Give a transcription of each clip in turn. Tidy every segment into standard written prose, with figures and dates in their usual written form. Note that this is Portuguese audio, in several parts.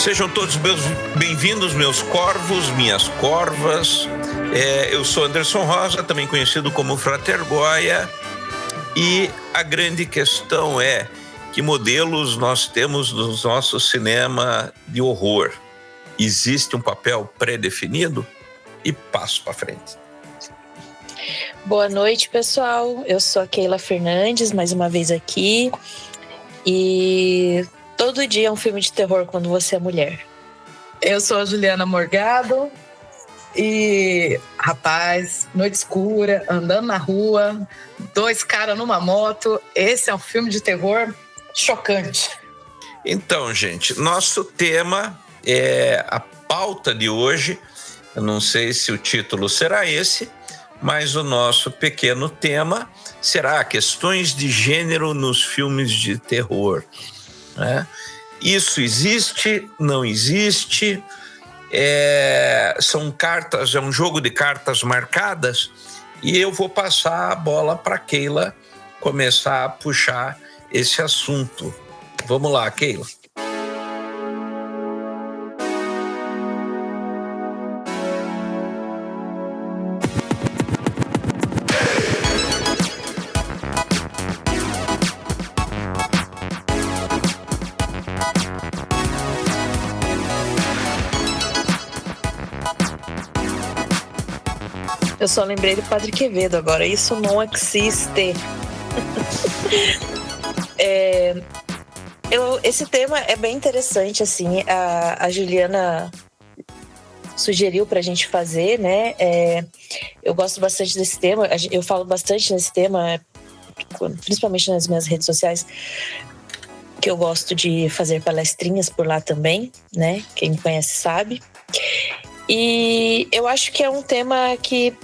Sejam todos bem-vindos, meus corvos, minhas corvas. Eu sou Anderson Rosa, também conhecido como Frater Goya, e a grande questão é que modelos nós temos no nosso cinema de horror. Existe um papel pré-definido? E passo para frente. Boa noite, pessoal. Eu sou a Keila Fernandes, mais uma vez aqui. E todo dia é um filme de terror quando você é mulher. Eu sou a Juliana Morgado. E, rapaz, noite escura, andando na rua, dois caras numa moto. Esse é um filme de terror chocante. Então, gente, nosso tema é a pauta de hoje. Eu não sei se o título será esse, mas o nosso pequeno tema será questões de gênero nos filmes de terror, né? Isso existe? Não existe? São cartas, é um jogo de cartas marcadas, e eu vou passar a bola para Keila começar a puxar esse assunto. Vamos lá, Keila. Eu só lembrei do Padre Quevedo agora. Isso não existe. Esse tema é bem interessante, assim. A Juliana sugeriu pra gente fazer, né? Eu gosto bastante desse tema. Eu falo bastante nesse tema, principalmente nas minhas redes sociais, que eu gosto de fazer palestrinhas por lá também, né? Quem me conhece sabe. E eu acho que é um tema que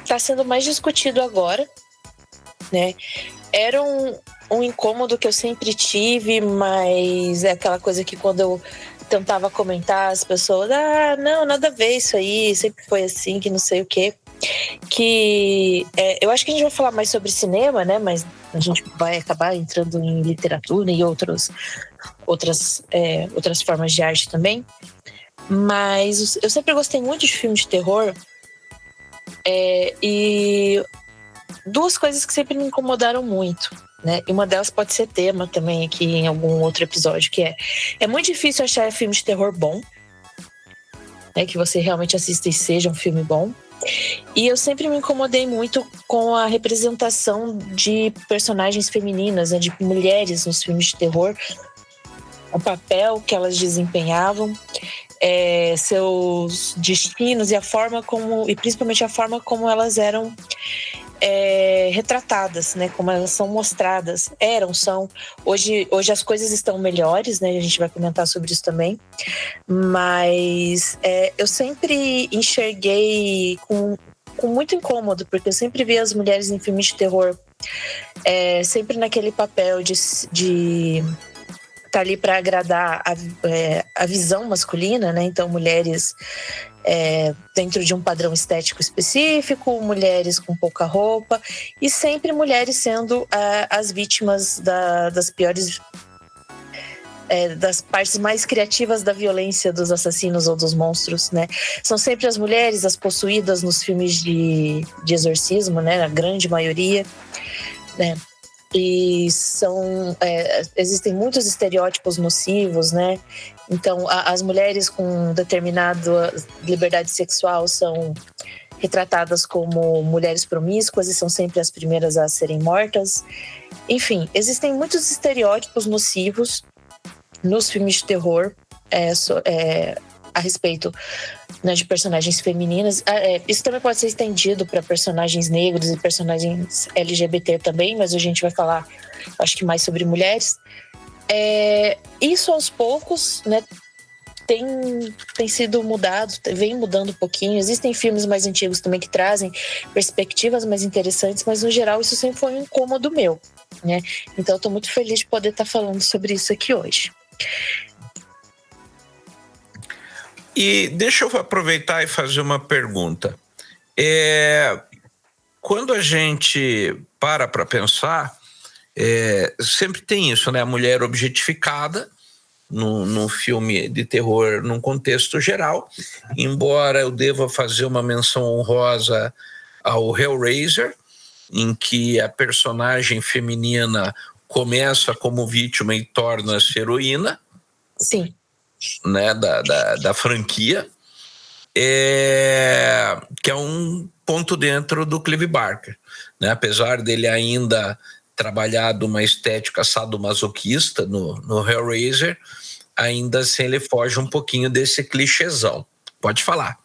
está sendo mais discutido agora, né? Era um incômodo que eu sempre tive, mas é aquela coisa que quando eu tentava comentar, as pessoas, não, nada a ver isso aí, sempre foi assim, que não sei o quê. Eu acho que a gente vai falar mais sobre cinema, né? Mas a gente vai acabar entrando em literatura e outras formas de arte também. Mas eu sempre gostei muito de filme de terror, e duas coisas que sempre me incomodaram muito, né? E uma delas pode ser tema também aqui em algum outro episódio, que é muito difícil achar filme de terror bom, né? Que você realmente assista e seja um filme bom. E eu sempre me incomodei muito com a representação de personagens femininas, né? De mulheres nos filmes de terror, o papel que elas desempenhavam, seus destinos e principalmente a forma como elas eram retratadas, né? Como elas são mostradas, são. Hoje as coisas estão melhores, né? A gente vai comentar sobre isso também. Mas eu sempre enxerguei com muito incômodo, porque eu sempre vi as mulheres em filmes de terror sempre naquele papel de tá ali para agradar a visão masculina, né? Então, mulheres dentro de um padrão estético específico, mulheres com pouca roupa, e sempre mulheres sendo as vítimas das piores, das partes mais criativas da violência dos assassinos ou dos monstros, né? São sempre as mulheres as possuídas nos filmes de exorcismo, né? A grande maioria, né? E existem muitos estereótipos nocivos, né? Então, as mulheres com determinada liberdade sexual são retratadas como mulheres promíscuas e são sempre as primeiras a serem mortas. Enfim, existem muitos estereótipos nocivos nos filmes de terror a respeito, né, de personagens femininas. Isso também pode ser estendido para personagens negros e personagens LGBT também, mas a gente vai falar, acho que mais sobre mulheres. Isso aos poucos, né, tem sido mudado, vem mudando um pouquinho. Existem filmes mais antigos também que trazem perspectivas mais interessantes, mas no geral isso sempre foi um incômodo meu, né? Então eu estou muito feliz de poder estar falando sobre isso aqui hoje. E deixa eu aproveitar e fazer uma pergunta. Quando a gente para pensar, sempre tem isso, né? A mulher objetificada, num filme de terror num contexto geral, embora eu deva fazer uma menção honrosa ao Hellraiser, em que a personagem feminina começa como vítima e torna-se heroína. Sim. Né, da franquia, que é um ponto dentro do Clive Barker, né? Apesar dele ainda trabalhar de uma estética sadomasoquista no Hellraiser, ainda assim ele foge um pouquinho desse clichêzão. Pode falar.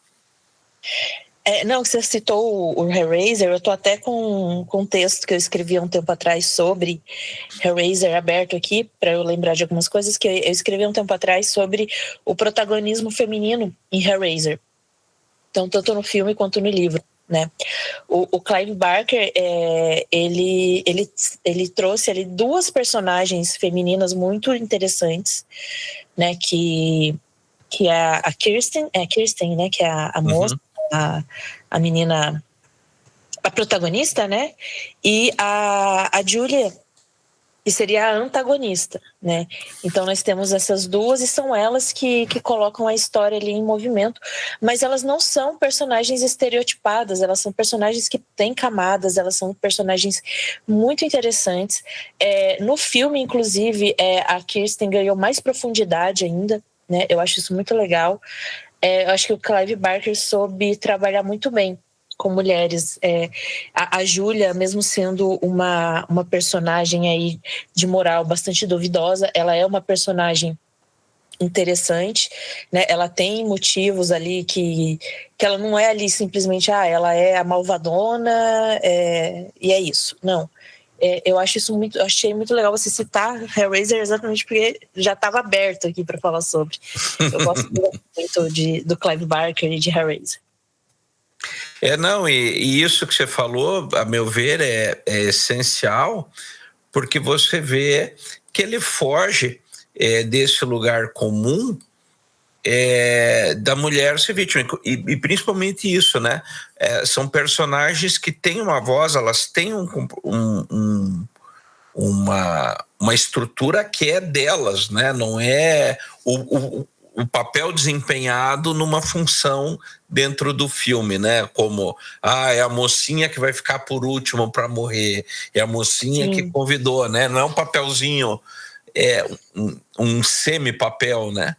Não, você citou o Hellraiser, eu tô até com um texto que eu escrevi há um tempo atrás sobre Hellraiser aberto aqui, para eu lembrar de algumas coisas que eu escrevi há um tempo atrás sobre o protagonismo feminino em Hellraiser. Então, tanto no filme quanto no livro, né? O Clive Barker, ele trouxe ali duas personagens femininas muito interessantes, né? Que é a Kirsten, né? Que é a moça, a menina, a protagonista, né? E a Julia, que seria a antagonista, né? Então nós temos essas duas e são elas que colocam a história ali em movimento, mas elas não são personagens estereotipadas, elas são personagens que têm camadas, elas são personagens muito interessantes. No filme, inclusive, a Kirsten ganhou mais profundidade ainda, né? Eu acho isso muito legal. Eu acho que o Clive Barker soube trabalhar muito bem com mulheres. A Júlia, mesmo sendo uma personagem aí de moral bastante duvidosa, ela é uma personagem interessante, né? Ela tem motivos ali que ela não é ali simplesmente ela é a malvadona e é isso. Não. Eu achei muito legal você citar Hellraiser exatamente porque já estava aberto aqui para falar sobre. Eu gosto muito do Clive Barker e de Hellraiser. E isso que você falou, a meu ver, é essencial, porque você vê que ele foge desse lugar comum da mulher ser vítima, e principalmente isso, né? São personagens que têm uma voz, elas têm uma estrutura que é delas, né? Não é o papel desempenhado numa função dentro do filme, né? Como é a mocinha que vai ficar por último para morrer, é a mocinha que convidou, né? Não é um papelzinho, um semi-papel, né?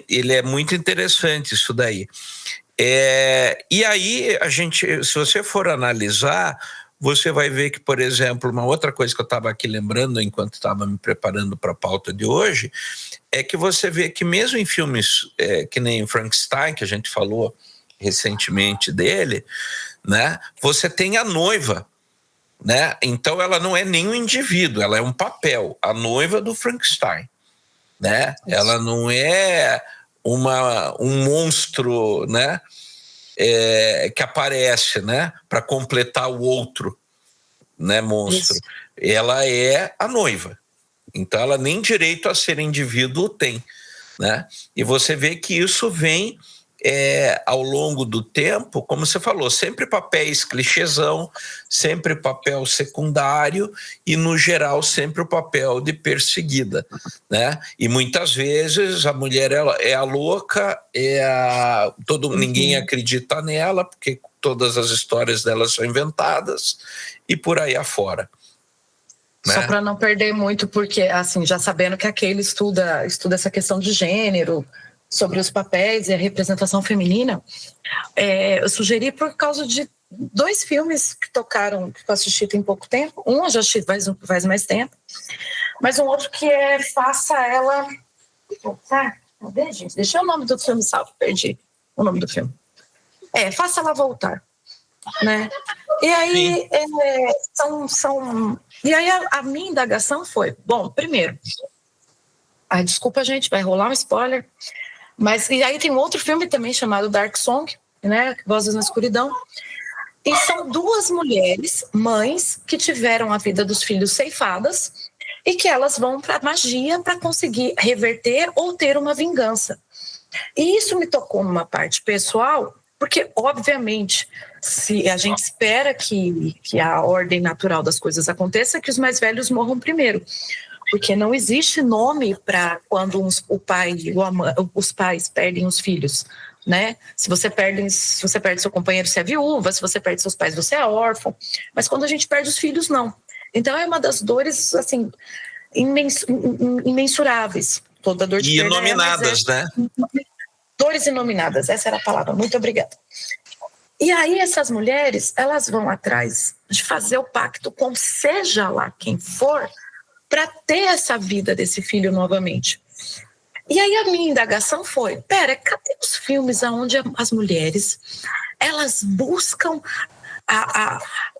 Ele é muito interessante isso daí. E aí se você for analisar, você vai ver que, por exemplo, uma outra coisa que eu estava aqui lembrando enquanto estava me preparando para a pauta de hoje, é que você vê que mesmo em filmes que nem Frankenstein, que a gente falou recentemente dele, né, você tem a noiva, né? Então ela não é nem um indivíduo, ela é um papel, a noiva do Frankenstein, né? Ela não é um monstro, né? Que aparece, né, para completar o outro, né, monstro. Isso. Ela é a noiva, então ela nem direito a ser indivíduo tem, né? E você vê que isso vem ao longo do tempo, como você falou, sempre papéis clichêzão, sempre papel secundário e, no geral, sempre o papel de perseguida, né? E muitas vezes a mulher é a louca, ninguém acredita nela, porque todas as histórias dela são inventadas e por aí afora. Só para não perder muito, porque, assim, já sabendo que aquele estuda essa questão de gênero, sobre os papéis e a representação feminina, eu sugeri por causa de 2 filmes que tocaram, que eu assisti tem pouco tempo. Um eu já assisti faz mais tempo, mas um outro que é Faça Ela... Cadê, gente? Deixa o nome do filme salvo, perdi o nome do filme. Faça Ela Voltar, né? E aí, E aí a minha indagação foi, bom, primeiro, desculpa, gente, vai rolar um spoiler, mas e aí tem um outro filme também chamado Dark Song, né, Vozes na Escuridão, e são 2 mulheres, mães, que tiveram a vida dos filhos ceifadas e que elas vão para a magia para conseguir reverter ou ter uma vingança. E isso me tocou numa parte pessoal, porque, obviamente, se a gente espera que a ordem natural das coisas aconteça, que os mais velhos morram primeiro. Porque não existe nome para quando os pais perdem os filhos, né? Se você perde seu companheiro, você é viúva. Se você perde seus pais, você é órfão. Mas quando a gente perde os filhos, não. Então é uma das dores, assim, imensuráveis. Toda dor de e perda inominadas, né? Dores inominadas, essa era a palavra. Muito obrigada. E aí essas mulheres, elas vão atrás de fazer o pacto com seja lá quem for, para ter essa vida desse filho novamente. E aí a minha indagação foi, cadê os filmes onde as mulheres, elas buscam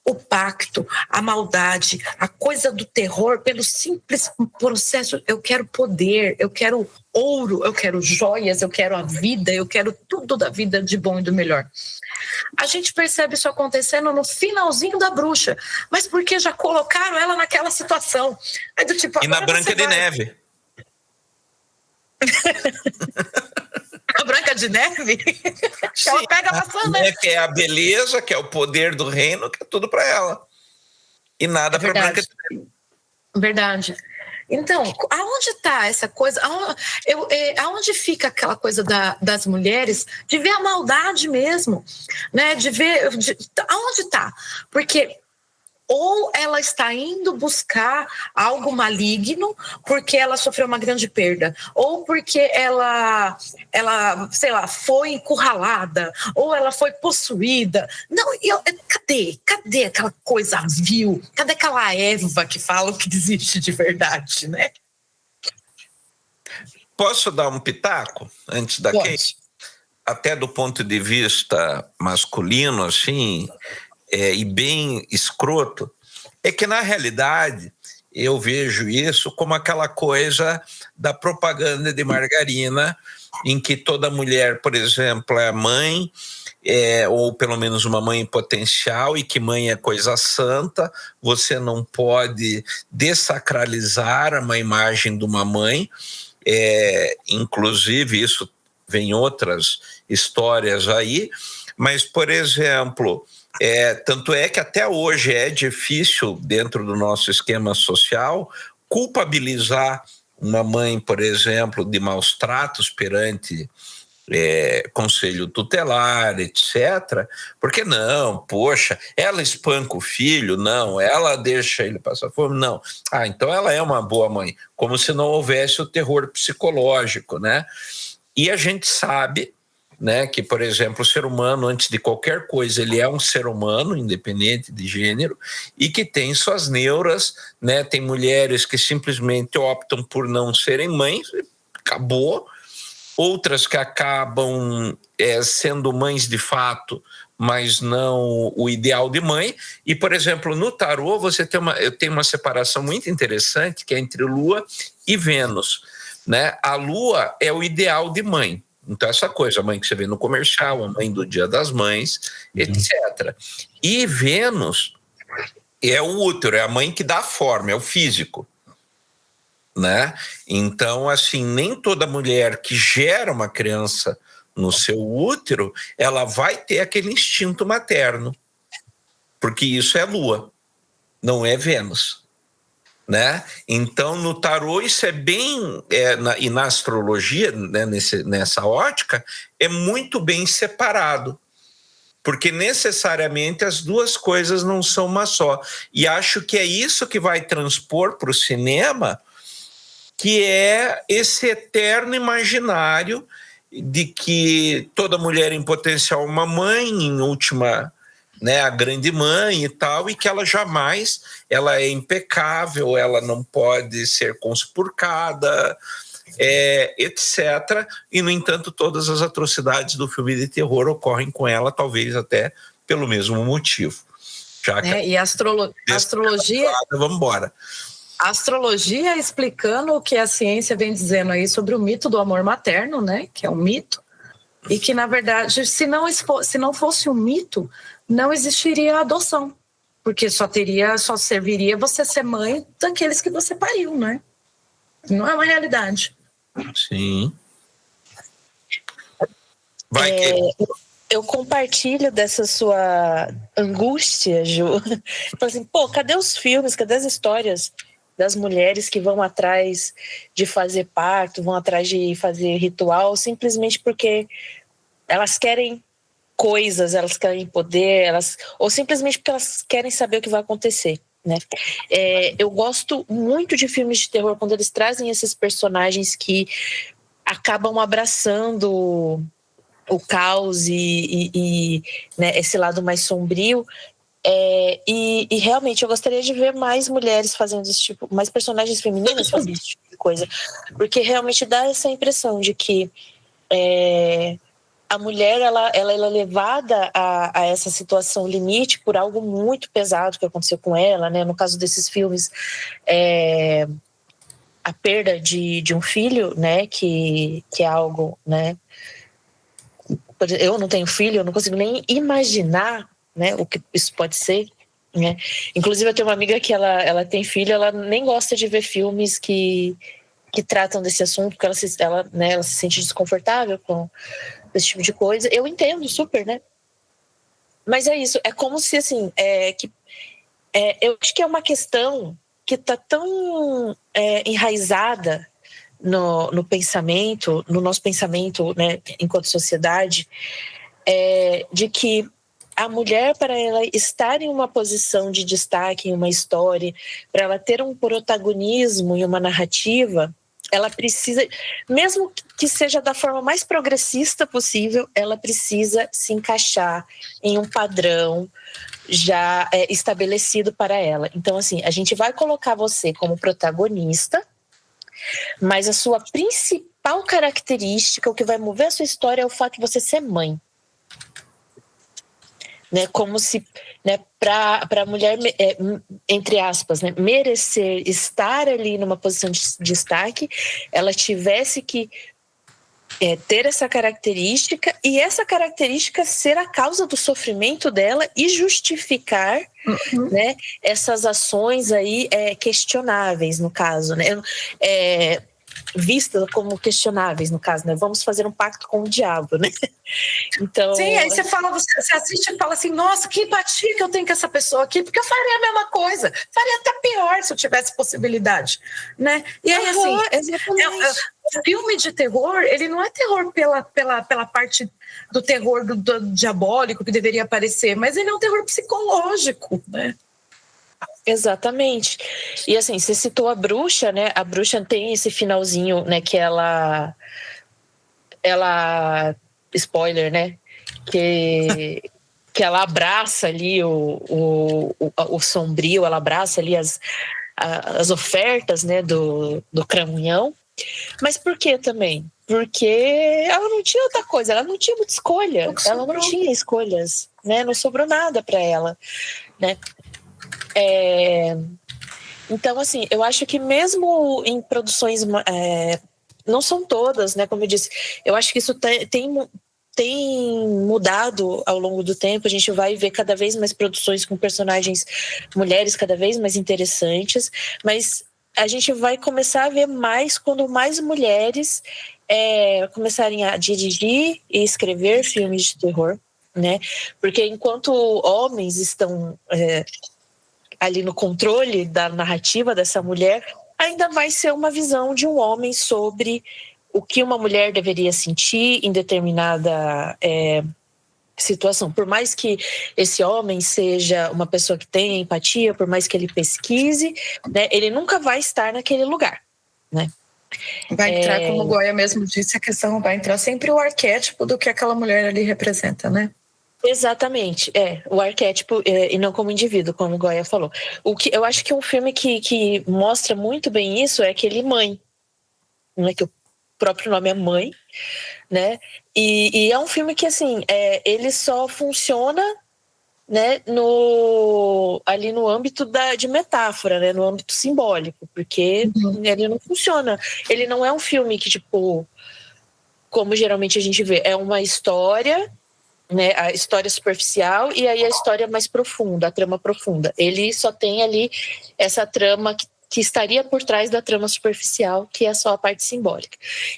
o pacto, a maldade, a coisa do terror, pelo simples processo, eu quero poder, eu quero ouro, eu quero joias, eu quero a vida, eu quero tudo da vida de bom e do melhor. A gente percebe isso acontecendo no finalzinho da Bruxa, mas porque já colocaram ela naquela situação. Aí do tipo, e na Branca de Neve. A Branca de Neve? Sim, ela pega a maçã, né? Que é a beleza, que é o poder do reino, que é tudo para ela. E nada para Branca de Neve. Verdade. Então, aonde está essa coisa? Aonde fica aquela coisa das mulheres de ver a maldade mesmo, né? De ver aonde está? Porque ou ela está indo buscar algo maligno porque ela sofreu uma grande perda, ou porque ela, sei lá, foi encurralada, ou ela foi possuída. Não, cadê aquela coisa vil? Cadê aquela Eva que fala o que existe de verdade, né? Posso dar um pitaco antes da Kate? Até do ponto de vista masculino, assim, e bem escroto, é que na realidade eu vejo isso como aquela coisa da propaganda de margarina, em que toda mulher, por exemplo, é mãe, ou pelo menos uma mãe potencial, e que mãe é coisa santa, você não pode dessacralizar uma imagem de uma mãe, inclusive isso vem outras histórias aí, mas, por exemplo, tanto é que até hoje é difícil, dentro do nosso esquema social, culpabilizar uma mãe, por exemplo, de maus tratos perante conselho tutelar, etc. Porque não, poxa, ela espanca o filho? Não. Ela deixa ele passar fome? Não. Então ela é uma boa mãe. Como se não houvesse o terror psicológico, né? E a gente sabe, né, que, por exemplo, o ser humano, antes de qualquer coisa, ele é um ser humano, independente de gênero, e que tem suas neuras, né? Tem mulheres que simplesmente optam por não serem mães, acabou. Outras que acabam sendo mães de fato, mas não o ideal de mãe. E, por exemplo, no tarô, eu tenho uma separação muito interessante, que é entre Lua e Vênus, né? A Lua é o ideal de mãe. Então, essa coisa, a mãe que você vê no comercial, a mãe do Dia das Mães, etc. E Vênus é o útero, é a mãe que dá a forma, é o físico, né? Então, assim, nem toda mulher que gera uma criança no seu útero, ela vai ter aquele instinto materno, porque isso é Lua, não é Vênus, né? Então, no tarô, isso é bem, e na astrologia, né, nessa ótica, é muito bem separado, porque necessariamente as duas coisas não são uma só. E acho que é isso que vai transpor para o cinema, que é esse eterno imaginário de que toda mulher em potencial é uma mãe, em última, né, a grande mãe e tal, e que ela jamais, ela é impecável, ela não pode ser conspurcada, etc. E, no entanto, todas as atrocidades do filme de terror ocorrem com ela, talvez até pelo mesmo motivo. Já que e a astrologia... Vamos embora. A astrologia explicando o que a ciência vem dizendo aí sobre o mito do amor materno, né? Que é um mito. E que, na verdade, se não fosse um mito, não existiria a adoção. Porque só serviria você ser mãe daqueles que você pariu, né? Não é uma realidade. Sim. Eu compartilho dessa sua angústia, Ju. Falei assim, cadê os filmes, cadê as histórias das mulheres que vão atrás de fazer parto, vão atrás de fazer ritual, simplesmente porque elas querem coisas, elas querem poder, ou simplesmente porque elas querem saber o que vai acontecer, né? Eu gosto muito de filmes de terror quando eles trazem esses personagens que acabam abraçando o caos e né, esse lado mais sombrio. E realmente eu gostaria de ver mais mulheres fazendo esse tipo, mais personagens femininas fazendo esse tipo de coisa, porque realmente dá essa impressão de que a mulher ela é levada a essa situação limite por algo muito pesado que aconteceu com ela, né? No caso desses filmes, a perda de um filho, né? Que é algo, né? Eu não tenho filho, eu não consigo nem imaginar, né, o que isso pode ser, né? Inclusive eu tenho uma amiga que ela tem filho, ela nem gosta de ver filmes que tratam desse assunto, porque ela se sente desconfortável com esse tipo de coisa. Eu entendo super, né? Mas é isso, é como se assim, eu acho que é uma questão que está tão enraizada no pensamento, no nosso pensamento, né, enquanto sociedade, de que a mulher, para ela estar em uma posição de destaque em uma história, para ela ter um protagonismo em uma narrativa, ela precisa, mesmo que seja da forma mais progressista possível, ela precisa se encaixar em um padrão já estabelecido para ela. Então, assim, a gente vai colocar você como protagonista, mas a sua principal característica, o que vai mover a sua história, é o fato de você ser mãe. Né, como se, né, para a mulher, entre aspas, né, merecer estar ali numa posição de destaque, ela tivesse que ter essa característica, e essa característica ser a causa do sofrimento dela e justificar, né, essas ações aí questionáveis, no caso, né, vistas como questionáveis, no caso, né? Vamos fazer um pacto com o diabo, né? Então... Sim, aí você assiste e fala assim, nossa, que empatia que eu tenho com essa pessoa aqui, porque eu faria a mesma coisa, faria até pior se eu tivesse possibilidade, né? E aí, o filme de terror, ele não é terror pela parte do terror do diabólico que deveria aparecer, mas ele é um terror psicológico, né? Exatamente. E assim, você citou a bruxa, né? A bruxa tem esse finalzinho, né? Que ela spoiler, né? Que ela abraça ali o sombrio, ela abraça ali as ofertas, né? Do cramunhão. Mas por que também? Porque ela não tinha outra coisa, ela não tinha muita escolha, ela não tinha escolhas, né? Não sobrou nada para ela, né? Então, assim, eu acho que mesmo em produções, não são todas, né? Como eu disse, eu acho que isso tem mudado ao longo do tempo. A gente vai ver cada vez mais produções com personagens mulheres cada vez mais interessantes, mas a gente vai começar a ver mais quando mais mulheres começarem a dirigir e escrever filmes de terror, né? Porque enquanto homens estão ali no controle da narrativa dessa mulher, ainda vai ser uma visão de um homem sobre o que uma mulher deveria sentir em determinada situação. Por mais que esse homem seja uma pessoa que tenha empatia, por mais que ele pesquise, né, ele nunca vai estar naquele lugar, né? Vai entrar, como o Goya mesmo disse, a questão vai entrar sempre o arquétipo do que aquela mulher ali representa, né? Exatamente, o arquétipo e não como indivíduo, como o Goya falou. Eu acho que um filme que mostra muito bem isso é aquele Mãe, né, que o próprio nome é Mãe, né? E é um filme que, assim, ele só funciona, né, ali no âmbito de metáfora, né, no âmbito simbólico, porque ele não funciona. Ele não é um filme que, tipo, como geralmente a gente vê, é uma história, né, a história superficial e aí a história mais profunda, a trama profunda. Ele só tem ali essa trama que estaria por trás da trama superficial, que é só a parte simbólica.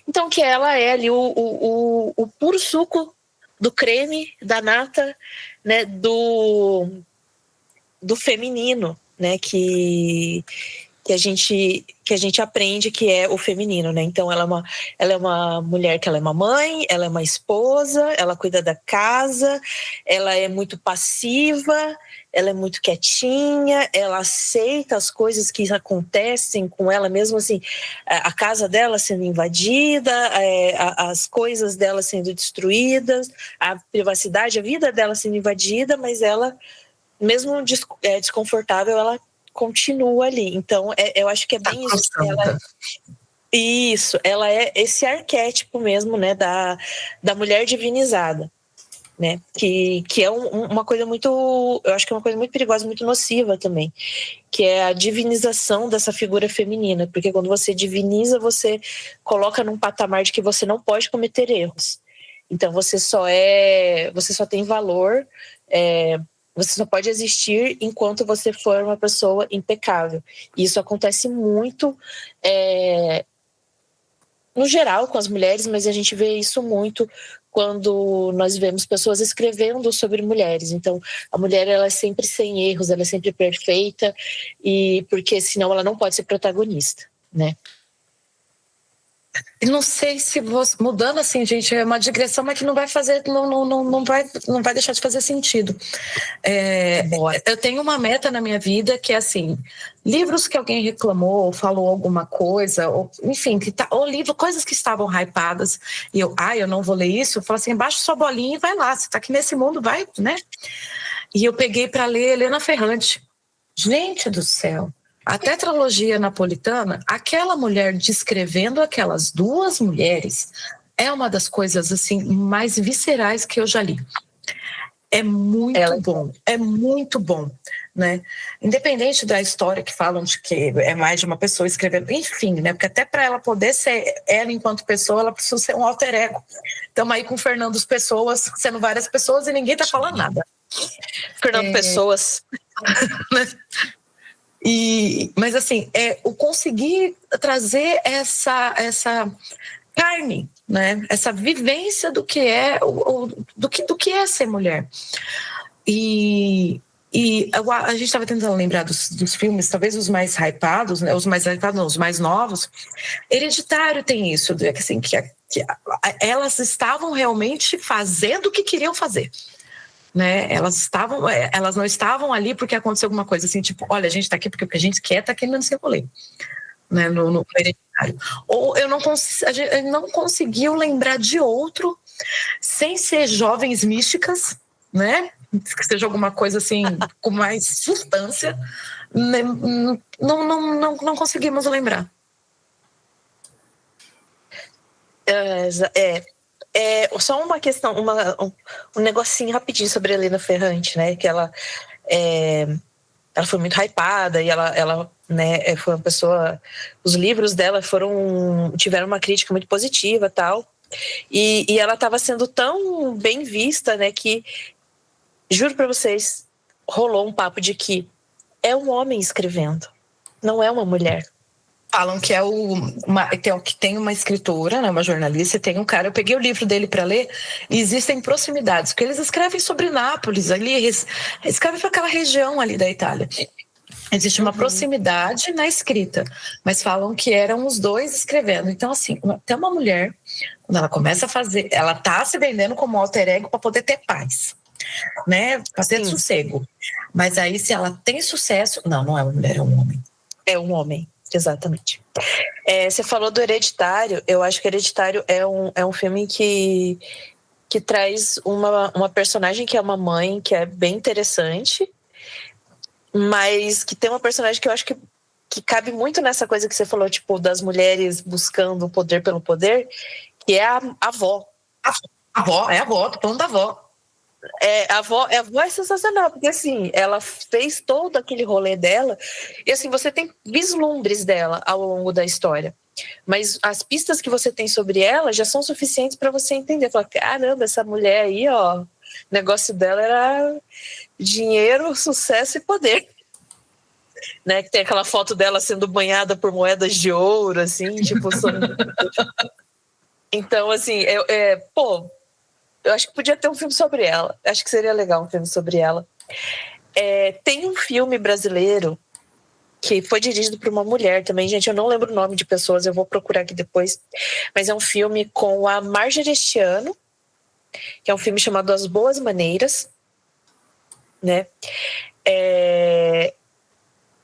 Então, que ela é ali o puro suco do creme, da nata, né, do feminino, né, que que a gente aprende que é o feminino, né? Então ela é uma mulher que ela é uma mãe, ela é uma esposa, ela cuida da casa, ela é muito passiva, ela é muito quietinha, ela aceita as coisas que acontecem com ela, mesmo assim, a casa dela sendo invadida, as coisas dela sendo destruídas, a privacidade, a vida dela sendo invadida, mas ela, mesmo desconfortável, ela continua ali. Então, eu acho que é bem isso. Ela é esse arquétipo mesmo, né, da mulher divinizada, né, que é uma coisa muito, eu acho que é uma coisa muito perigosa, muito nociva também, que é a divinização dessa figura feminina, porque quando você diviniza, você coloca num patamar de que você não pode cometer erros. Então, você só tem valor, você só pode existir enquanto você for uma pessoa impecável. E isso acontece muito no geral com as mulheres, mas a gente vê isso muito quando nós vemos pessoas escrevendo sobre mulheres. Então, a mulher, ela é sempre sem erros, ela é sempre perfeita, e porque senão ela não pode ser protagonista, né? Não sei se você, mudando assim, gente, é uma digressão, mas que não vai fazer, não vai deixar de fazer sentido. Eu tenho uma meta na minha vida que é assim, livros que alguém reclamou ou falou alguma coisa, ou enfim, ou livro, coisas que estavam hypadas, e eu não vou ler isso, eu falo assim, baixa sua bolinha e vai lá, você tá aqui nesse mundo, vai, né? E eu peguei para ler Helena Ferrante. Gente do céu! A tetralogia napolitana, aquela mulher descrevendo aquelas duas mulheres, é uma das coisas assim mais viscerais que eu já li. É muito bom, né? Independente da história que falam de que é mais de uma pessoa escrevendo, enfim, né? Porque até para ela poder ser ela enquanto pessoa, ela precisa ser um alter ego. Estamos aí com Fernando Pessoas, sendo várias pessoas e ninguém tá falando nada. Fernando Pessoas. Mas assim, o conseguir trazer essa carne, né? Essa vivência do que é do que é ser mulher. E a gente estava tentando lembrar dos filmes, talvez os mais hypados, né? Os mais novos. Hereditário tem isso, assim, que elas estavam realmente fazendo o que queriam fazer. Né? Elas não estavam ali porque aconteceu alguma coisa assim, tipo, olha, a gente está aqui porque o que a gente quer está aqui nesse rolê, né? No Hereditário. Ou a gente não conseguiu lembrar de outro sem ser Jovens Místicas, né? Que seja alguma coisa assim com mais substância, né? Não conseguimos lembrar. Só uma questão, um negocinho rapidinho sobre a Helena Ferrante, né? Que ela foi muito hypada e ela né, foi uma pessoa. Os livros dela tiveram uma crítica muito positiva, tal. E ela estava sendo tão bem vista, né? Que juro para vocês, rolou um papo de que é um homem escrevendo, não é uma mulher. Falam que que tem uma escritora, né, uma jornalista, e tem um cara. Eu peguei o livro dele para ler e existem proximidades, porque eles escrevem sobre Nápoles, ali, escrevem para aquela região ali da Itália. Existe uma proximidade na escrita, mas falam que eram os dois escrevendo. Então, assim, tem uma mulher, quando ela começa a fazer, ela tá se vendendo como alter ego para poder ter paz, né, para ter sossego. Mas aí, se ela tem sucesso, não é uma mulher, é um homem. É um homem. Exatamente. Você falou do Hereditário. Eu acho que Hereditário é um filme que traz uma personagem que é uma mãe, que é bem interessante, mas que tem uma personagem que eu acho que cabe muito nessa coisa que você falou, tipo, das mulheres buscando o poder pelo poder, que é a avó. A avó, tô falando da avó. A avó é sensacional, porque assim, ela fez todo aquele rolê dela, e assim, você tem vislumbres dela ao longo da história, mas as pistas que você tem sobre ela já são suficientes para você entender. Falar, caramba, essa mulher aí, ó, o negócio dela era dinheiro, sucesso e poder. Né, que tem aquela foto dela sendo banhada por moedas de ouro, assim, tipo... Então, assim, eu acho que podia ter um filme sobre ela. Acho que seria legal um filme sobre ela. Tem um filme brasileiro que foi dirigido por uma mulher também. Gente, eu não lembro o nome de pessoas, eu vou procurar aqui depois. Mas é um filme com a Marjorie este Ano, que é um filme chamado As Boas Maneiras, né?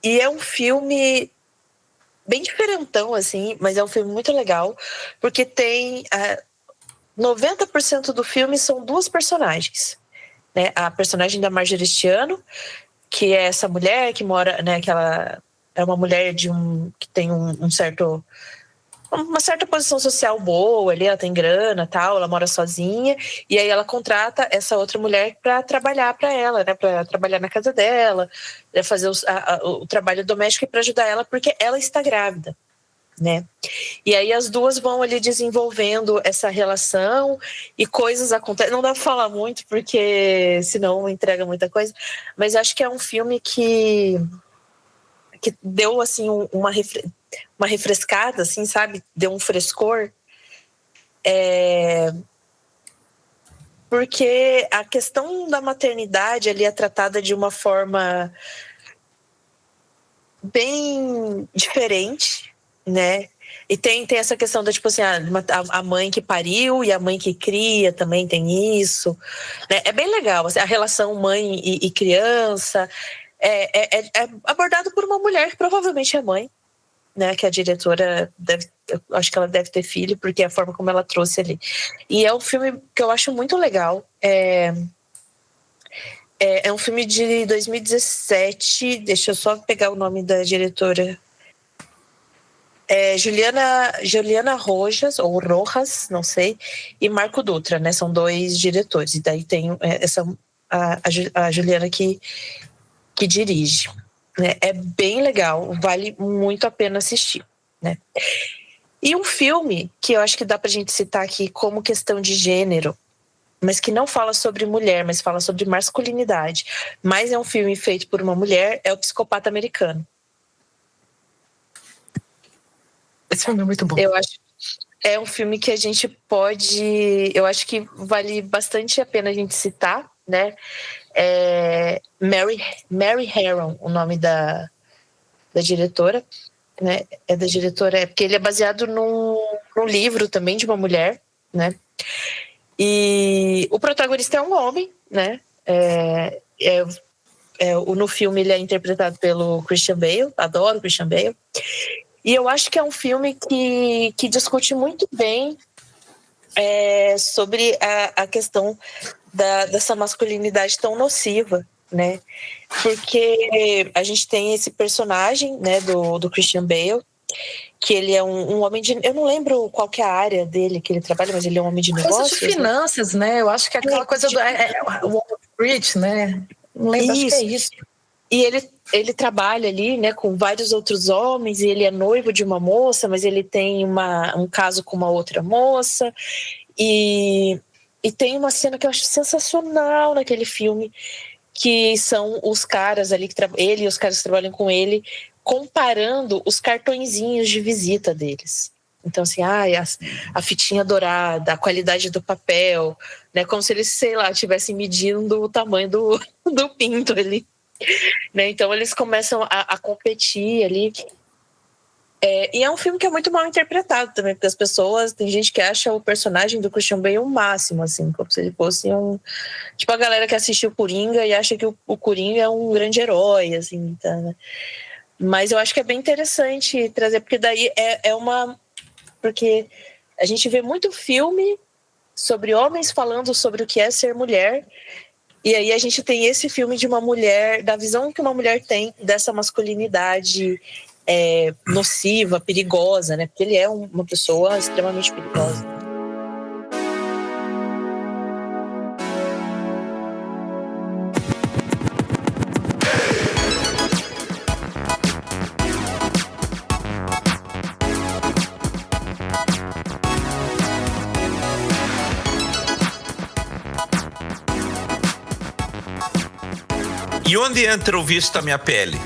E é um filme bem diferentão, assim, mas é um filme muito legal, porque tem 90% do filme são duas personagens, né? A personagem da Marjorie este Ano, que é essa mulher que mora, né? Que ela é uma mulher que tem uma certa posição social boa ali, ela tem grana, tal, ela mora sozinha, e aí ela contrata essa outra mulher para trabalhar para ela, né, para trabalhar na casa dela, né, fazer o trabalho doméstico e para ajudar ela porque ela está grávida, né? E aí as duas vão ali desenvolvendo essa relação e coisas acontecem. Não dá para falar muito porque senão entrega muita coisa, mas acho que é um filme que deu assim uma refrescada, assim, sabe? Deu um frescor. Porque a questão da maternidade ali é tratada de uma forma bem diferente, né? E tem essa questão da, tipo assim, a mãe que pariu e a mãe que cria também tem isso, né? É bem legal, assim, a relação mãe e criança é abordado por uma mulher que provavelmente é mãe, né, que a diretora acho que ela deve ter filho, porque é a forma como ela trouxe ali. E é um filme que eu acho muito legal. É um filme de 2017. Deixa eu só pegar o nome da diretora. Juliana Rojas, ou Rojas, não sei, e Marco Dutra, né? São dois diretores. E daí tem a Juliana que dirige. Né? É bem legal, vale muito a pena assistir, né? E um filme que eu acho que dá pra gente citar aqui como questão de gênero, mas que não fala sobre mulher, mas fala sobre masculinidade, mas é um filme feito por uma mulher, é O Psicopata Americano. Esse filme é muito bom. Eu acho é um filme que a gente pode, eu acho que vale bastante a pena a gente citar, né? Mary Harron, o nome da diretora, né? É da diretora, porque ele é baseado num livro também de uma mulher, né? E o protagonista é um homem, né? No filme ele é interpretado pelo Christian Bale, adoro o Christian Bale. E eu acho que é um filme que discute muito bem sobre a questão dessa masculinidade tão nociva, né? Porque a gente tem esse personagem, né, do Christian Bale, que ele é um homem de... Eu não lembro qual que é a área dele que ele trabalha, mas ele é um homem de negócios. Coisa de finanças, né? Eu acho que é aquela coisa do Wall Street, né? Não lembro, acho que é isso. E ele trabalha ali, né, com vários outros homens, e ele é noivo de uma moça, mas ele tem um caso com uma outra moça. E tem uma cena que eu acho sensacional naquele filme, que são os caras ali, ele e os caras que trabalham com ele, comparando os cartõezinhos de visita deles. Então, assim, a fitinha dourada, a qualidade do papel, né? Como se eles, sei lá, estivessem medindo o tamanho do pinto ali. Né? Então, eles começam a competir ali. E é um filme que é muito mal interpretado também, porque as pessoas, tem gente que acha o personagem do Christian Bale o máximo, assim, como se ele fosse tipo a galera que assistiu Coringa e acha que o Coringa é um grande herói, assim, tá, né? Mas eu acho que é bem interessante trazer, porque daí porque a gente vê muito filme sobre homens falando sobre o que é ser mulher, e aí a gente tem esse filme de uma mulher, da visão que uma mulher tem dessa masculinidade nociva, perigosa, né? Porque ele é uma pessoa extremamente perigosa. E onde entra o Vista Minha Pele?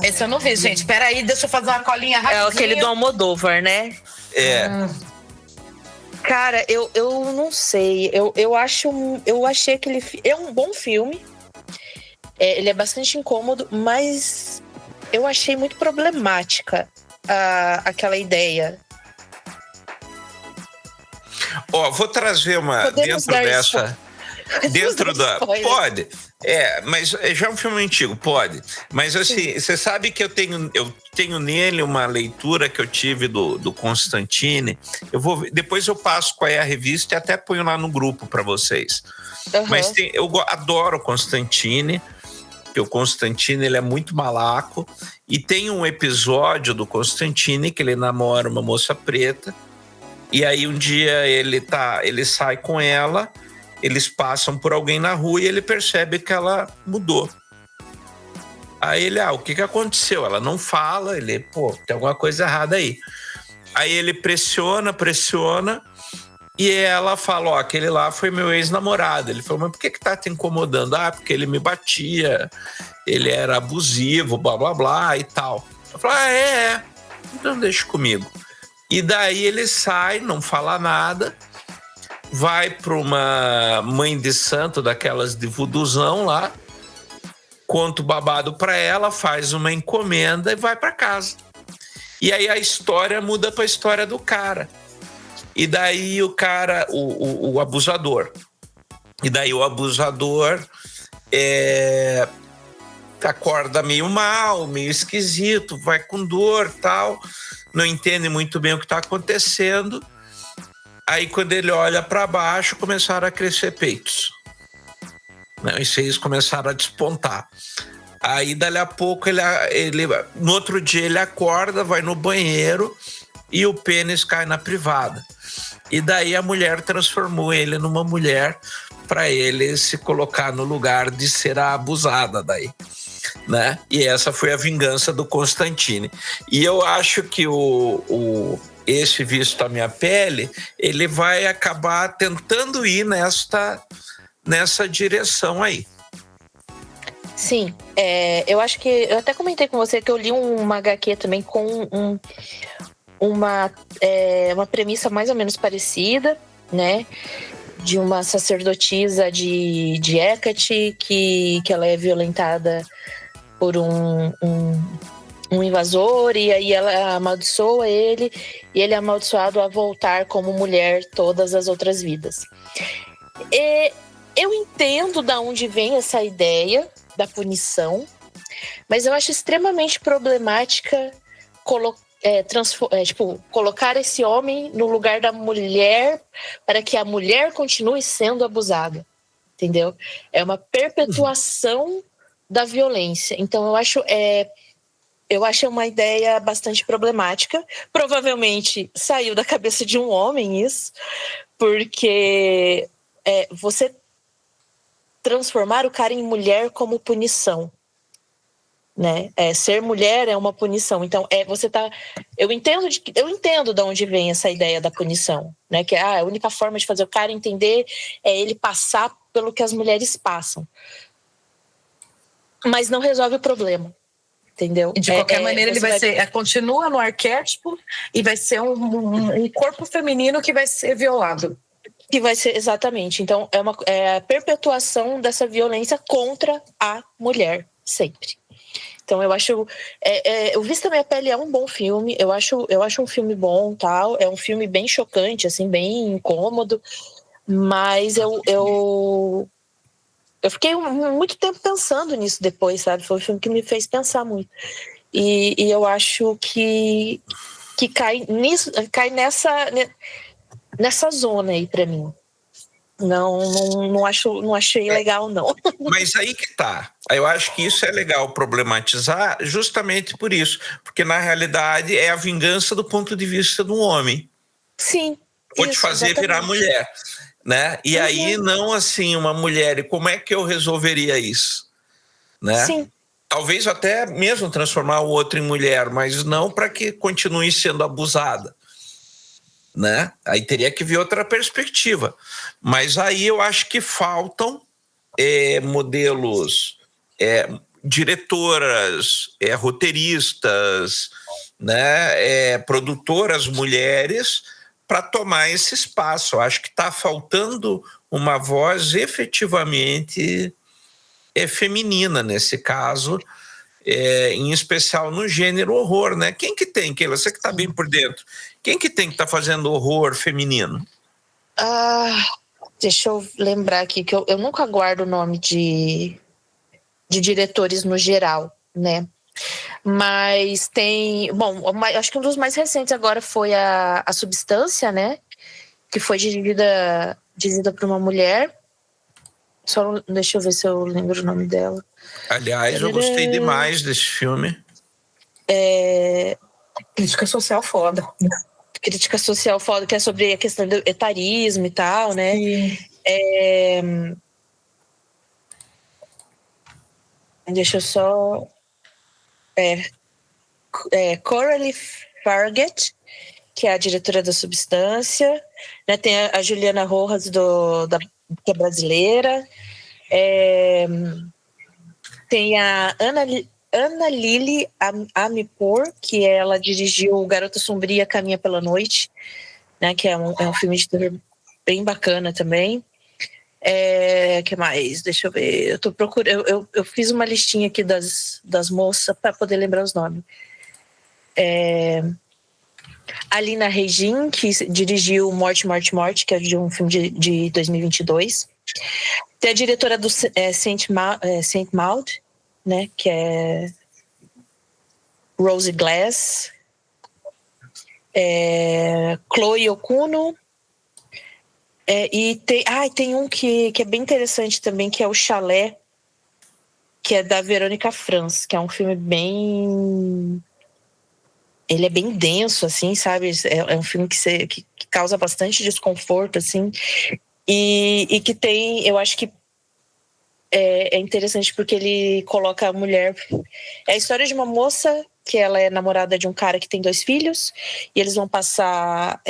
Esse eu não vi, gente. Peraí, deixa eu fazer uma colinha rapidinho. É aquele do Almodóvar, né? Cara, eu não sei. Eu achei aquele... É um bom filme. Ele é bastante incômodo, mas eu achei muito problemática aquela ideia. Vou trazer uma Podemos dentro dessa. Dentro da. Spoiler. Pode. Mas já é um filme antigo, pode. Mas assim, você sabe que eu tenho nele uma leitura que eu tive do Constantine. Depois eu passo qual é a revista e até ponho lá no grupo para vocês. Uhum. Mas eu adoro o Constantine, porque o Constantine ele é muito malaco. E tem um episódio do Constantine que ele namora uma moça preta. E aí um dia ele sai com ela. Eles passam por alguém na rua e ele percebe que ela mudou. Aí ele, o que aconteceu? Ela não fala, ele, tem alguma coisa errada aí. Aí ele pressiona, e ela fala, aquele lá foi meu ex-namorado. Ele falou, mas por que tá te incomodando? Porque ele me batia, ele era abusivo, blá, blá, blá e tal. Eu falo, então deixa comigo. E daí ele sai, não fala nada, vai para uma mãe de santo, daquelas de vuduzão lá, conta o babado para ela, faz uma encomenda e vai para casa. E aí a história muda para a história do cara. E daí o cara, o abusador. E daí o abusador acorda meio mal, meio esquisito, vai com dor, tal, não entende muito bem o que está acontecendo. Aí, quando ele olha para baixo, começaram a crescer peitos. Os seios começaram a despontar. Aí, dali a pouco, no outro dia, ele acorda, vai no banheiro e o pênis cai na privada. E daí a mulher transformou ele numa mulher para ele se colocar no lugar de ser a abusada daí. Né? E essa foi a vingança do Constantine. E eu acho que esse Visto à Minha Pele, ele vai acabar tentando ir nessa direção aí. Sim, eu acho que... Eu até comentei com você que eu li uma HQ também com uma premissa mais ou menos parecida, né? De uma sacerdotisa de Hecate, que ela é violentada por um invasor, e aí ela amaldiçoa ele, e ele é amaldiçoado a voltar como mulher todas as outras vidas. Eu entendo de onde vem essa ideia da punição, mas eu acho extremamente problemática colocar esse homem no lugar da mulher para que a mulher continue sendo abusada, entendeu? É uma perpetuação da violência. Então eu acho uma ideia bastante problemática. Provavelmente saiu da cabeça de um homem isso, porque você transformar o cara em mulher como punição, né? Ser mulher é uma punição. Então eu entendo de onde vem essa ideia da punição, né? Que a única forma de fazer o cara entender é ele passar pelo que as mulheres passam, mas não resolve o problema, entendeu? E de qualquer maneira ele vai ser, continua no arquétipo e vai ser um corpo feminino que vai ser violado. Que vai ser, exatamente. Então é a perpetuação dessa violência contra a mulher, sempre. Então eu acho... o Visto à Minha Pele é um bom filme, eu acho um filme bom, tal, é um filme bem chocante, assim, bem incômodo, mas eu fiquei muito tempo pensando nisso depois, sabe? Foi um filme que me fez pensar muito. E eu acho que cai nessa zona aí pra mim. Não achei legal, não. Mas aí que tá. Eu acho que isso é legal problematizar justamente por isso. Porque, na realidade, é a vingança do ponto de vista do homem. Sim. Vou te fazer exatamente. virar mulher. Né? E aí, não assim, uma mulher. E como é que eu resolveria isso? Né? Sim. Talvez até mesmo transformar o outro em mulher, mas não para que continue sendo abusada. Né? Aí teria que vir outra perspectiva. Mas aí eu acho que faltam modelos, diretoras, roteiristas, né? Produtoras mulheres para tomar esse espaço. Eu acho que está faltando uma voz efetivamente é feminina nesse caso, em especial no gênero horror, né? Quem que tem, Keila? Você que está bem por dentro. Quem que tem que estar fazendo horror feminino? Deixa eu lembrar aqui, que eu nunca guardo o nome de diretores no geral, né? Mas tem... Bom, acho que um dos mais recentes agora foi a Substância, né? Que foi dirigida por uma mulher. Deixa eu ver se eu lembro o nome dela. Aliás, eu gostei demais desse filme. Crítica social foda. Crítica social foda, que é sobre a questão do etarismo e tal, né? Sim. Deixa eu só... Coralie Farragut, que é a diretora da Substância, né? Tem a Juliana Rojas, que é brasileira. Tem a Ana Lili Amirpour, que ela dirigiu Garota Sombria Caminha pela Noite, né? Que é um filme de terror bem bacana também. Que mais? Deixa eu ver. Eu tô procurando. Eu fiz uma listinha aqui das moças para poder lembrar os nomes. A Lina Regin, que dirigiu Morte, Morte, Morte, que é de um filme de 2022. Tem a diretora do Saint Maud, né, que é Rose Glass. Chloe Okuno. E tem um que é bem interessante também, que é o Chalé, que é da Verônica Franz, que é um filme bem... Ele é bem denso, assim, sabe? É um filme que causa bastante desconforto, assim. E que tem... Eu acho que é interessante porque ele coloca a mulher... É a história de uma moça que ela é namorada de um cara que tem 2 filhos. E eles vão passar...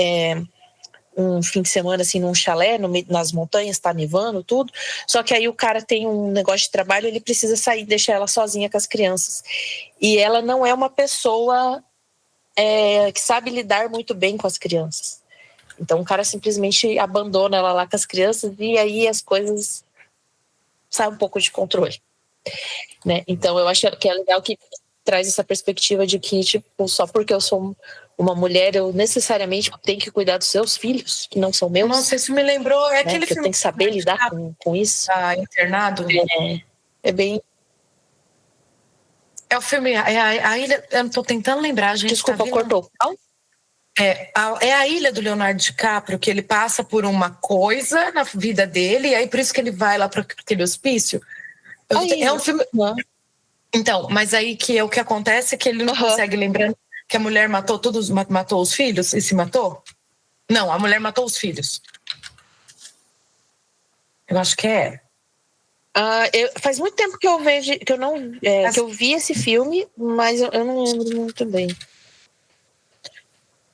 um fim de semana, assim, num chalé, nas montanhas, tá nevando, tudo. Só que aí o cara tem um negócio de trabalho, ele precisa sair, deixar ela sozinha com as crianças. E ela não é uma pessoa que sabe lidar muito bem com as crianças. Então o cara simplesmente abandona ela lá com as crianças e aí as coisas saem um pouco de controle, né? Então eu acho que é legal que traz essa perspectiva de que, tipo, só porque eu sou uma mulher, eu necessariamente tenho que cuidar dos seus filhos, que não são meus. Nossa, isso me lembrou... aquele filme eu tenho que saber lidar com isso. Internado. É bem... É o filme... a Ilha... Eu tô tentando lembrar, gente. Desculpa, cortou. É a Ilha do Leonardo DiCaprio, que ele passa por uma coisa na vida dele, e aí por isso que ele vai lá para aquele hospício. É um filme... Então, mas aí o que acontece é que ele não consegue lembrar que a mulher matou os filhos e se matou? Não, a mulher matou os filhos. Eu acho que é. Faz muito tempo que eu vejo, que eu vi esse filme, mas eu não lembro muito bem.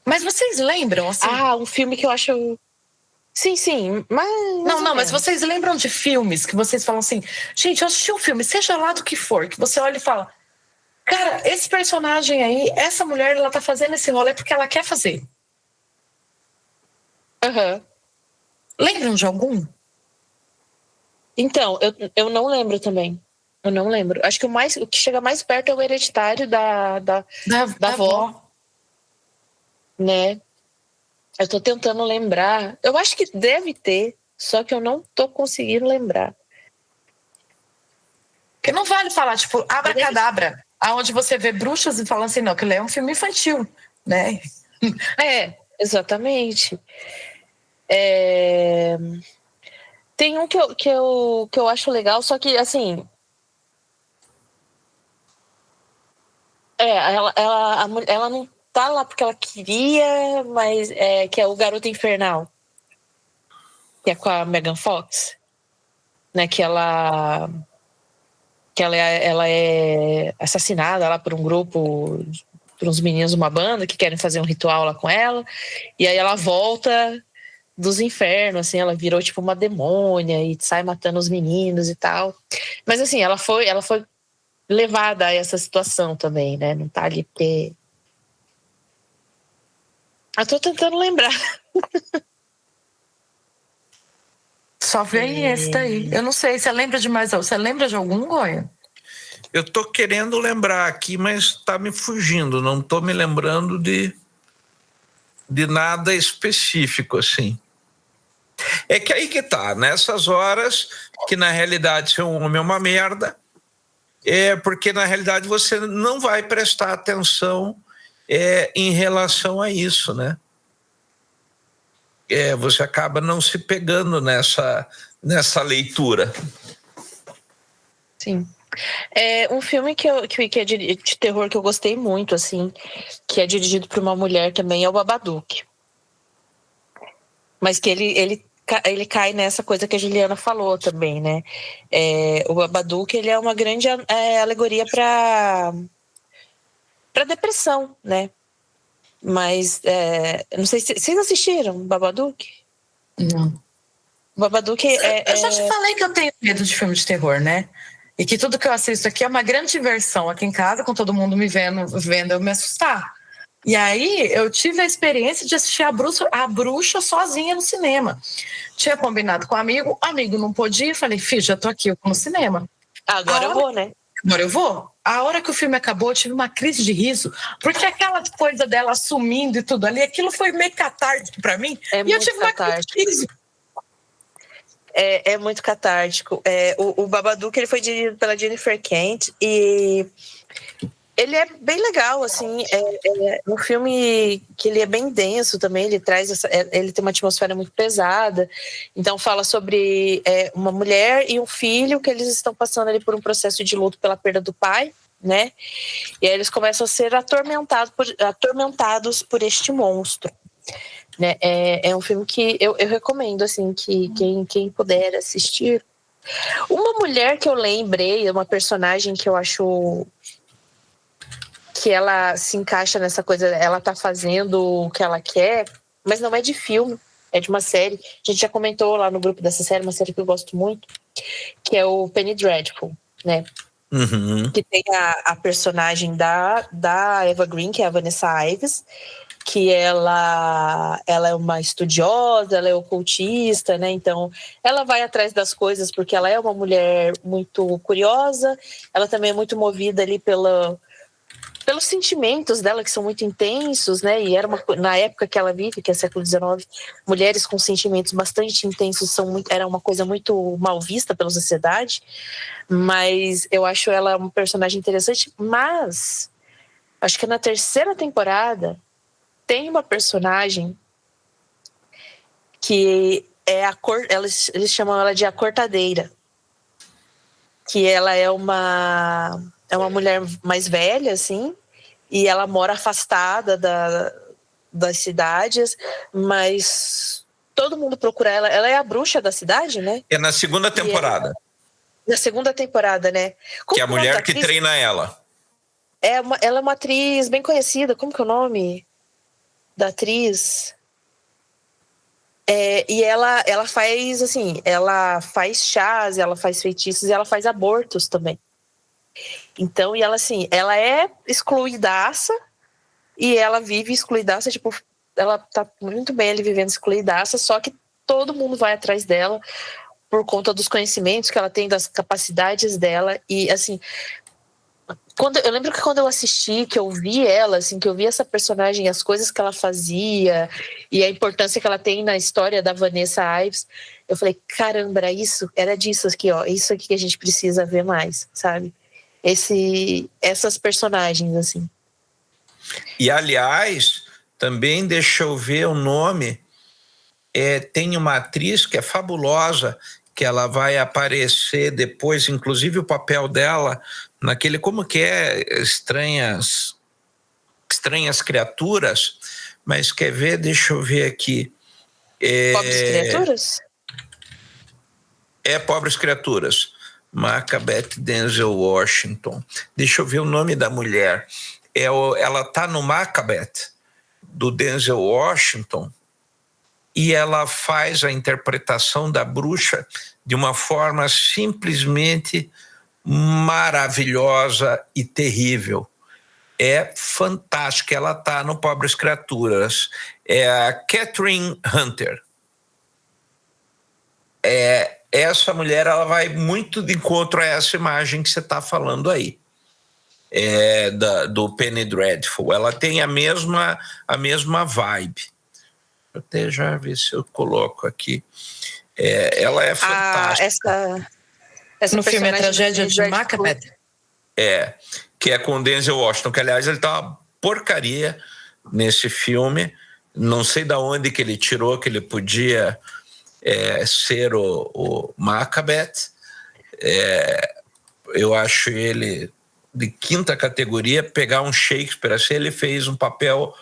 Mas vocês lembram, assim? Um filme que eu acho... Sim, mas... Mas vocês lembram de filmes que vocês falam assim, gente, eu assisti um filme, seja lá do que for, que você olha e fala, cara, esse personagem aí, essa mulher, ela tá fazendo esse rolê porque ela quer fazer. Lembram de algum? Então, eu não lembro também. Eu não lembro. Acho que o que chega mais perto é o Hereditário da avó. Né? Eu tô tentando lembrar. Eu acho que deve ter, só que eu não tô conseguindo lembrar. Porque não vale falar, tipo, Abracadabra, aonde você vê bruxas e fala assim, não, que ele é um filme infantil, né? Exatamente. Tem um que eu acho legal, só que, assim... Ela não tá lá porque ela queria, mas que é o Garoto Infernal, que é com a Megan Fox, né? Que ela é assassinada lá por um grupo, por uns meninos de uma banda que querem fazer um ritual lá com ela, e aí ela volta dos infernos, assim, ela virou tipo uma demônia e sai matando os meninos e tal. Mas assim, ela foi levada a essa situação também, né? Não tá ali porque... Eu tô tentando lembrar. Só vem esse daí. Eu não sei, você lembra de mais? Você lembra de algum, Goya? Eu tô querendo lembrar aqui, mas tá me fugindo. Não tô me lembrando de nada específico, assim. É que aí que tá, nessas horas que na realidade ser um homem é uma merda, porque na realidade você não vai prestar atenção em relação a isso, né? Você acaba não se pegando nessa leitura. Sim. Um filme que é de terror que eu gostei muito, assim, que é dirigido por uma mulher também, é o Babadook. Mas que ele cai nessa coisa que a Juliana falou também, né? O Babadook, ele é uma grande alegoria para depressão, né? Mas não sei se vocês assistiram Babadook? Não. O Babadook Eu já te falei que eu tenho medo de filme de terror, né? E que tudo que eu assisto aqui é uma grande diversão aqui em casa, com todo mundo me vendo eu me assustar. E aí eu tive a experiência de assistir a bruxa sozinha no cinema. Tinha combinado com o amigo não podia, falei, filho, já tô aqui, eu vou no cinema. Agora eu vou, né? Agora eu vou. A hora que o filme acabou, eu tive uma crise de riso, porque aquela coisa dela sumindo e tudo ali, aquilo foi meio catártico pra mim. E eu tive uma crise de riso. É muito catártico. O Babadook, ele foi dirigido pela Jennifer Kent e ele é bem legal, assim, um filme que ele é bem denso também, ele tem uma atmosfera muito pesada, então fala sobre uma mulher e um filho que eles estão passando ali por um processo de luto pela perda do pai, né, e aí eles começam a ser atormentados por este monstro, né, é um filme que eu recomendo, assim, que quem puder assistir. Uma mulher que eu lembrei, uma personagem que eu acho que ela se encaixa nessa coisa, ela tá fazendo o que ela quer, mas não é de filme, é de uma série. A gente já comentou lá no grupo dessa série, uma série que eu gosto muito, que é o Penny Dreadful, né? Uhum. Que tem a personagem da Eva Green, que é a Vanessa Ives, que ela é uma estudiosa, ela é ocultista, né? Então, ela vai atrás das coisas porque ela é uma mulher muito curiosa, ela também é muito movida ali pelos sentimentos dela, que são muito intensos, né? E na época que ela vive, que é século XIX, mulheres com sentimentos bastante intensos era uma coisa muito mal vista pela sociedade. Mas eu acho ela uma personagem interessante. Mas acho que na terceira temporada tem uma personagem que eles chamam ela de a cortadeira, que ela é uma mulher mais velha, assim, e ela mora afastada das cidades, mas todo mundo procura ela. Ela é a bruxa da cidade, né? É na segunda temporada. Na segunda temporada, né? Que é a mulher que treina ela. Ela é uma atriz bem conhecida. Como que é o nome da atriz? E ela faz, assim, ela faz chás, ela faz feitiços e ela faz abortos também. Então, e ela, assim, ela é excluidaça e ela vive excluidaça, tipo, ela tá muito bem ali vivendo excluidaça, só que todo mundo vai atrás dela por conta dos conhecimentos que ela tem, das capacidades dela. E, assim, eu lembro que quando eu assisti, que eu vi ela, assim, que eu vi essa personagem, as coisas que ela fazia e a importância que ela tem na história da Vanessa Ives, eu falei, caramba, era disso aqui, ó, isso aqui que a gente precisa ver mais, sabe? Essas personagens, assim. E, aliás, também deixa eu ver o nome, tem uma atriz que é fabulosa, que ela vai aparecer depois, inclusive o papel dela naquele, como que é, Estranhas Criaturas, mas quer ver, deixa eu ver aqui. Pobres Criaturas? Pobres Criaturas. Macbeth Denzel Washington. Deixa eu ver o nome da mulher. Ela tá no Macbeth, do Denzel Washington, e ela faz a interpretação da bruxa de uma forma simplesmente maravilhosa e terrível. É fantástica. Ela tá no Pobres Criaturas. É a Catherine Hunter. essa mulher ela vai muito de encontro a essa imagem que você está falando aí, do Penny Dreadful. Ela tem a mesma vibe. Eu até já ver se eu coloco aqui. Ela é fantástica. Essa no filme A Tragédia de Macbeth. Que é com Denzel Washington, que aliás ele tá uma porcaria nesse filme. Não sei de onde que ele tirou que ele podia ser o Macbeth. Eu acho ele de quinta categoria. Pegar um Shakespeare assim, ele fez um papel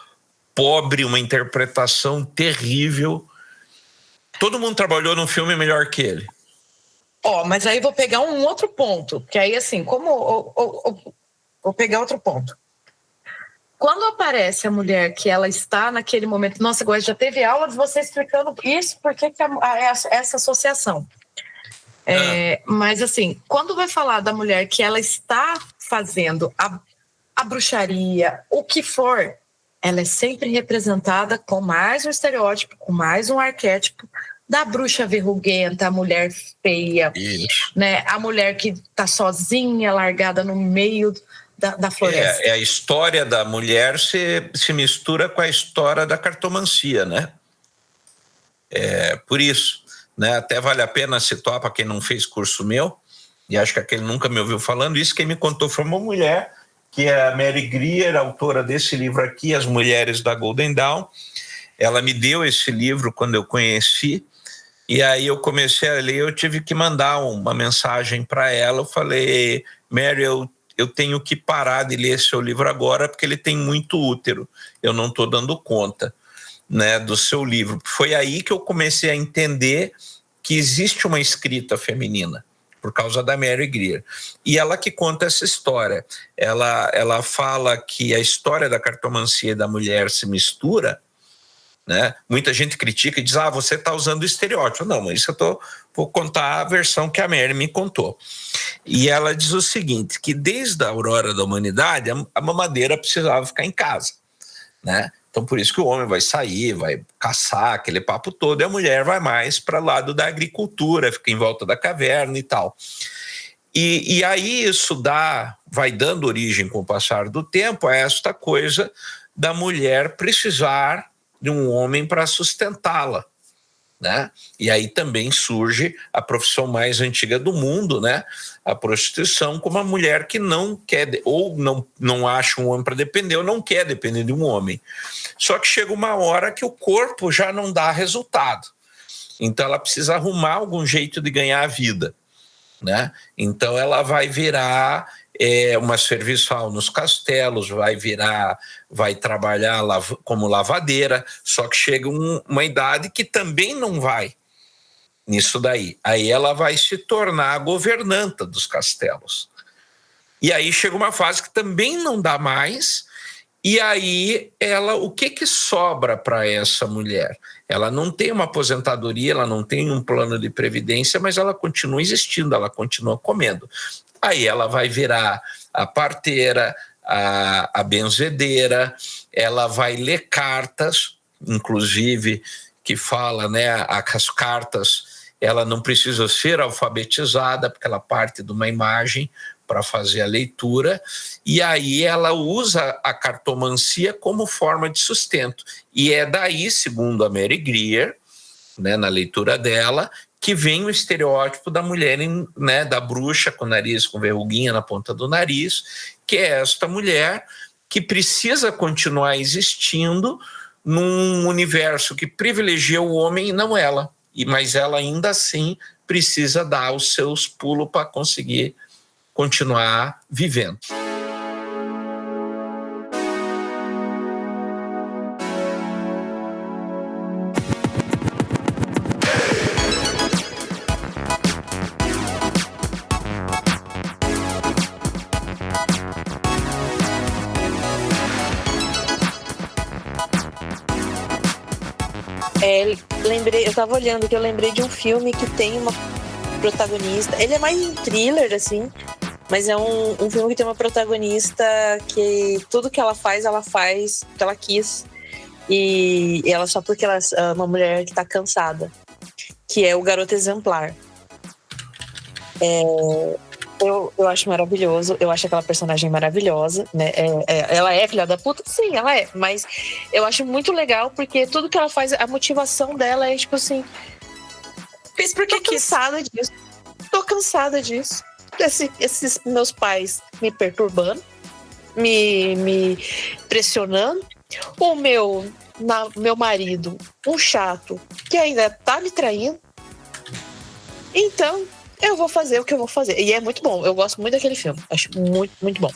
pobre, uma interpretação terrível. Todo mundo trabalhou num filme melhor que ele. Mas aí vou pegar um outro ponto, que aí assim, vou pegar outro ponto. Quando aparece a mulher que ela está naquele momento, nossa, agora já teve aula de você explicando isso, por que essa associação. Mas assim, quando vai falar da mulher que ela está fazendo a bruxaria, o que for, ela é sempre representada com mais um estereótipo, com mais um arquétipo da bruxa verruguenta, a mulher feia, né? A mulher que está sozinha, largada no meio da floresta. A história da mulher se mistura com a história da cartomancia, né? Por isso, né? Até vale a pena citar para quem não fez curso meu, e acho que aquele nunca me ouviu falando isso, quem me contou foi uma mulher, que é a Mary Greer, autora desse livro aqui, As Mulheres da Golden Dawn. Ela me deu esse livro quando eu conheci, e aí eu comecei a ler, eu tive que mandar uma mensagem para ela. Eu falei, Mary, eu tenho que parar de ler seu livro agora, porque ele tem muito útero, eu não estou dando conta, né, do seu livro. Foi aí que eu comecei a entender que existe uma escrita feminina, por causa da Mary Greer. E ela que conta essa história. Ela fala que a história da cartomancia e da mulher se mistura, né? Muita gente critica e diz, você está usando o estereótipo. Não, mas isso vou contar a versão que a Mary me contou. E ela diz o seguinte, que desde a aurora da humanidade, a mamadeira precisava ficar em casa, né? Então, por isso que o homem vai sair, vai caçar, aquele papo todo, e a mulher vai mais para o lado da agricultura, fica em volta da caverna e tal. E aí isso vai dando origem, com o passar do tempo, a esta coisa da mulher precisar de um homem para sustentá-la, né? E aí também surge a profissão mais antiga do mundo, né? A prostituição, como a mulher que não quer, ou não acha um homem para depender, ou não quer depender de um homem. Só que chega uma hora que o corpo já não dá resultado. Então ela precisa arrumar algum jeito de ganhar a vida, né? Então ela vai virar uma serviçal nos castelos, vai trabalhar como lavadeira, só que chega uma idade que também não vai nisso daí. Aí ela vai se tornar a governanta dos castelos. E aí chega uma fase que também não dá mais, e aí o que sobra para essa mulher? Ela não tem uma aposentadoria, ela não tem um plano de previdência, mas ela continua existindo, ela continua comendo. Aí ela vai virar a parteira, a benzedeira, ela vai ler cartas, inclusive, que fala, né, as cartas, ela não precisa ser alfabetizada, porque ela parte de uma imagem para fazer a leitura, e aí ela usa a cartomancia como forma de sustento. E é daí, segundo a Mary Greer, né, na leitura dela, que vem o estereótipo da mulher, né, da bruxa com nariz, com verruguinha na ponta do nariz, que é esta mulher que precisa continuar existindo num universo que privilegia o homem e não ela. Mas ela ainda assim precisa dar os seus pulos para conseguir continuar vivendo. Eu tava olhando que eu lembrei de um filme que tem uma protagonista. Ele é mais um thriller, assim, mas é um filme que tem uma protagonista que tudo que ela faz porque ela quis. E ela só porque ela é uma mulher que tá cansada. Que é o Garoto Exemplar. Eu acho maravilhoso, eu acho aquela personagem maravilhosa, né? Ela é filha da puta? Sim, ela é. Mas eu acho muito legal porque tudo que ela faz, a motivação dela é tipo assim... Fiz porque quis. Tô cansada disso. Esses meus pais me perturbando, me pressionando. O meu marido, um chato, que ainda tá me traindo. Então... eu vou fazer o que eu vou fazer. E é muito bom. Eu gosto muito daquele filme. Acho muito, muito bom.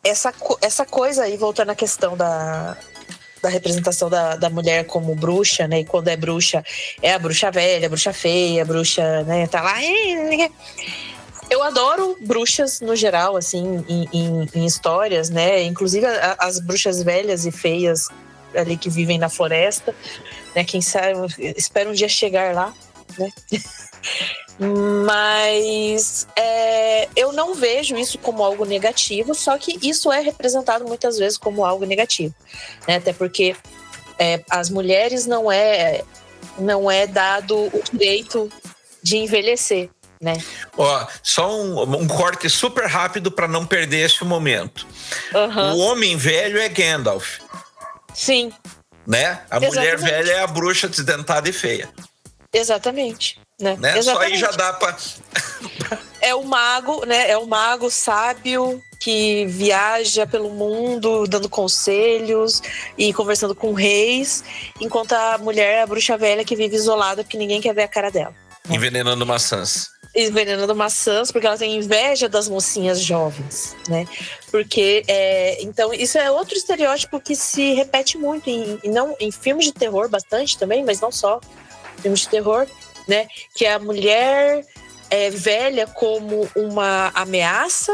Essa coisa aí, voltando à questão da representação da mulher como bruxa, né? E quando é bruxa, é a bruxa velha, a bruxa feia, a bruxa, né? Tá lá. Eu adoro bruxas no geral, assim, em histórias, né? Inclusive as bruxas velhas e feias ali que vivem na floresta, né? Quem sabe, espero um dia chegar lá. Né? Mas eu não vejo isso como algo negativo, só que isso é representado muitas vezes como algo negativo, né? Até porque as mulheres não é dado o direito de envelhecer, né? Só um corte super rápido para não perder esse momento. O homem velho é Gandalf. Sim. Né? A mulher velha é a bruxa desdentada e feia. Exatamente, né? Exatamente. Só aí já dá para... É o mago, né? É o mago sábio que viaja pelo mundo dando conselhos e conversando com reis, enquanto a mulher é a bruxa velha que vive isolada porque ninguém quer ver a cara dela. Né? Envenenando maçãs, porque ela tem inveja das mocinhas jovens, né? Porque então isso é outro estereótipo que se repete muito em filmes de terror bastante também, mas não só filmes de terror, né? Que a mulher velha como uma ameaça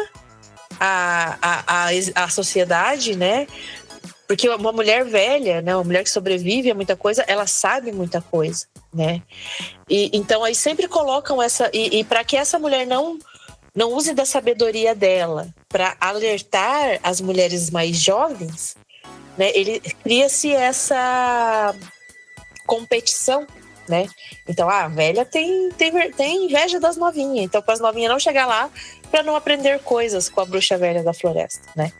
à sociedade, né? Porque uma mulher velha, né? Uma mulher que sobrevive a muita coisa, ela sabe muita coisa, né? E então aí sempre colocam essa... E para que essa mulher não use da sabedoria dela para alertar as mulheres mais jovens, né? Cria-se essa competição, né? Então a velha tem inveja das novinhas, então para as novinhas não chegar lá para não aprender coisas com a bruxa velha da floresta, né?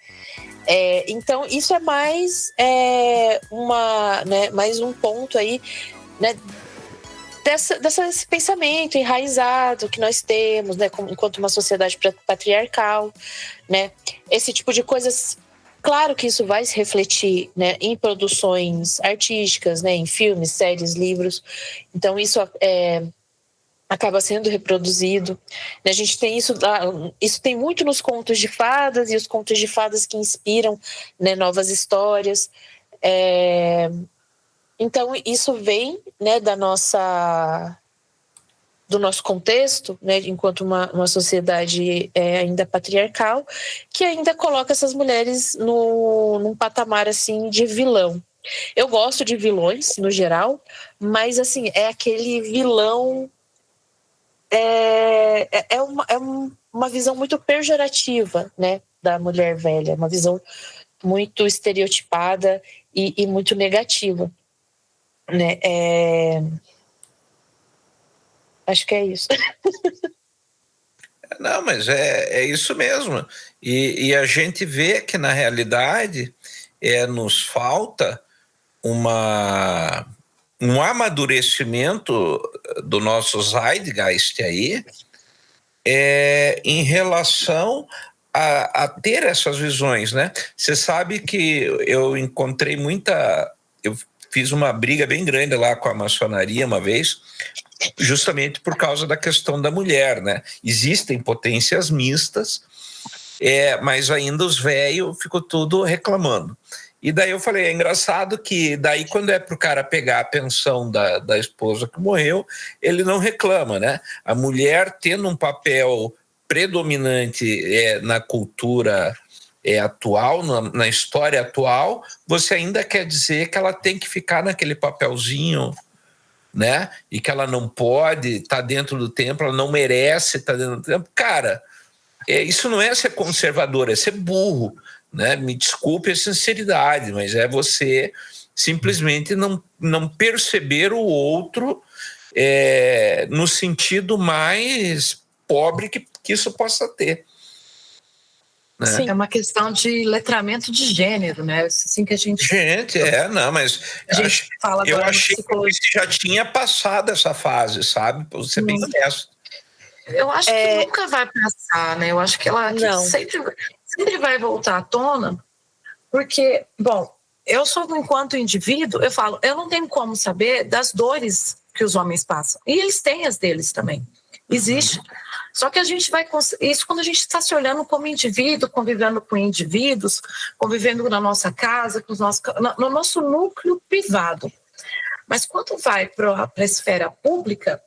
Então isso é mais mais um ponto aí, né? Desse pensamento enraizado que nós temos, né? Enquanto uma sociedade patriarcal, né? Esse tipo de coisas. Claro que isso vai se refletir, né, em produções artísticas, né, em filmes, séries, livros. Então isso acaba sendo reproduzido. A gente tem isso tem muito nos contos de fadas e os contos de fadas que inspiram, né, novas histórias. Então isso vem, né, do nosso contexto, né, enquanto uma sociedade ainda patriarcal, que ainda coloca essas mulheres num patamar assim de vilão. Eu gosto de vilões no geral, mas assim é aquele vilão uma visão muito pejorativa, né, da mulher velha, uma visão muito estereotipada e muito negativa, né? Acho que é isso. Não, mas é isso mesmo. E a gente vê que, na realidade, nos falta um amadurecimento do nosso Zeitgeist aí, em relação a ter essas visões, né? Você sabe que eu encontrei eu fiz uma briga bem grande lá com a maçonaria uma vez, justamente por causa da questão da mulher, né? Existem potências mistas, mas ainda os velhos ficam tudo reclamando. E daí eu falei, é engraçado que daí quando é pro cara pegar a pensão da esposa que morreu, ele não reclama, né? A mulher tendo um papel predominante na cultura atual, na história atual, você ainda quer dizer que ela tem que ficar naquele papelzinho, né? E que ela não pode estar dentro do tempo, ela não merece estar dentro do tempo. Cara, isso não é ser conservador, é ser burro, né? Me desculpe a sinceridade, mas é você simplesmente não perceber o outro no sentido mais pobre que isso possa ter. Né? Sim. É uma questão de letramento de gênero, né? Assim que a gente... mas fala eu agora achei que já tinha passado essa fase, sabe? Pra ser bem honesto. Eu acho que nunca vai passar, né? Eu acho que ela sempre vai voltar à tona, porque, bom, eu sou, enquanto indivíduo, eu falo, eu não tenho como saber das dores que os homens passam. E eles têm as deles também. Existe. Só que a gente vai... Isso quando a gente está se olhando como indivíduo, convivendo com indivíduos, convivendo na nossa casa, no nosso núcleo privado. Mas quando vai para a esfera pública,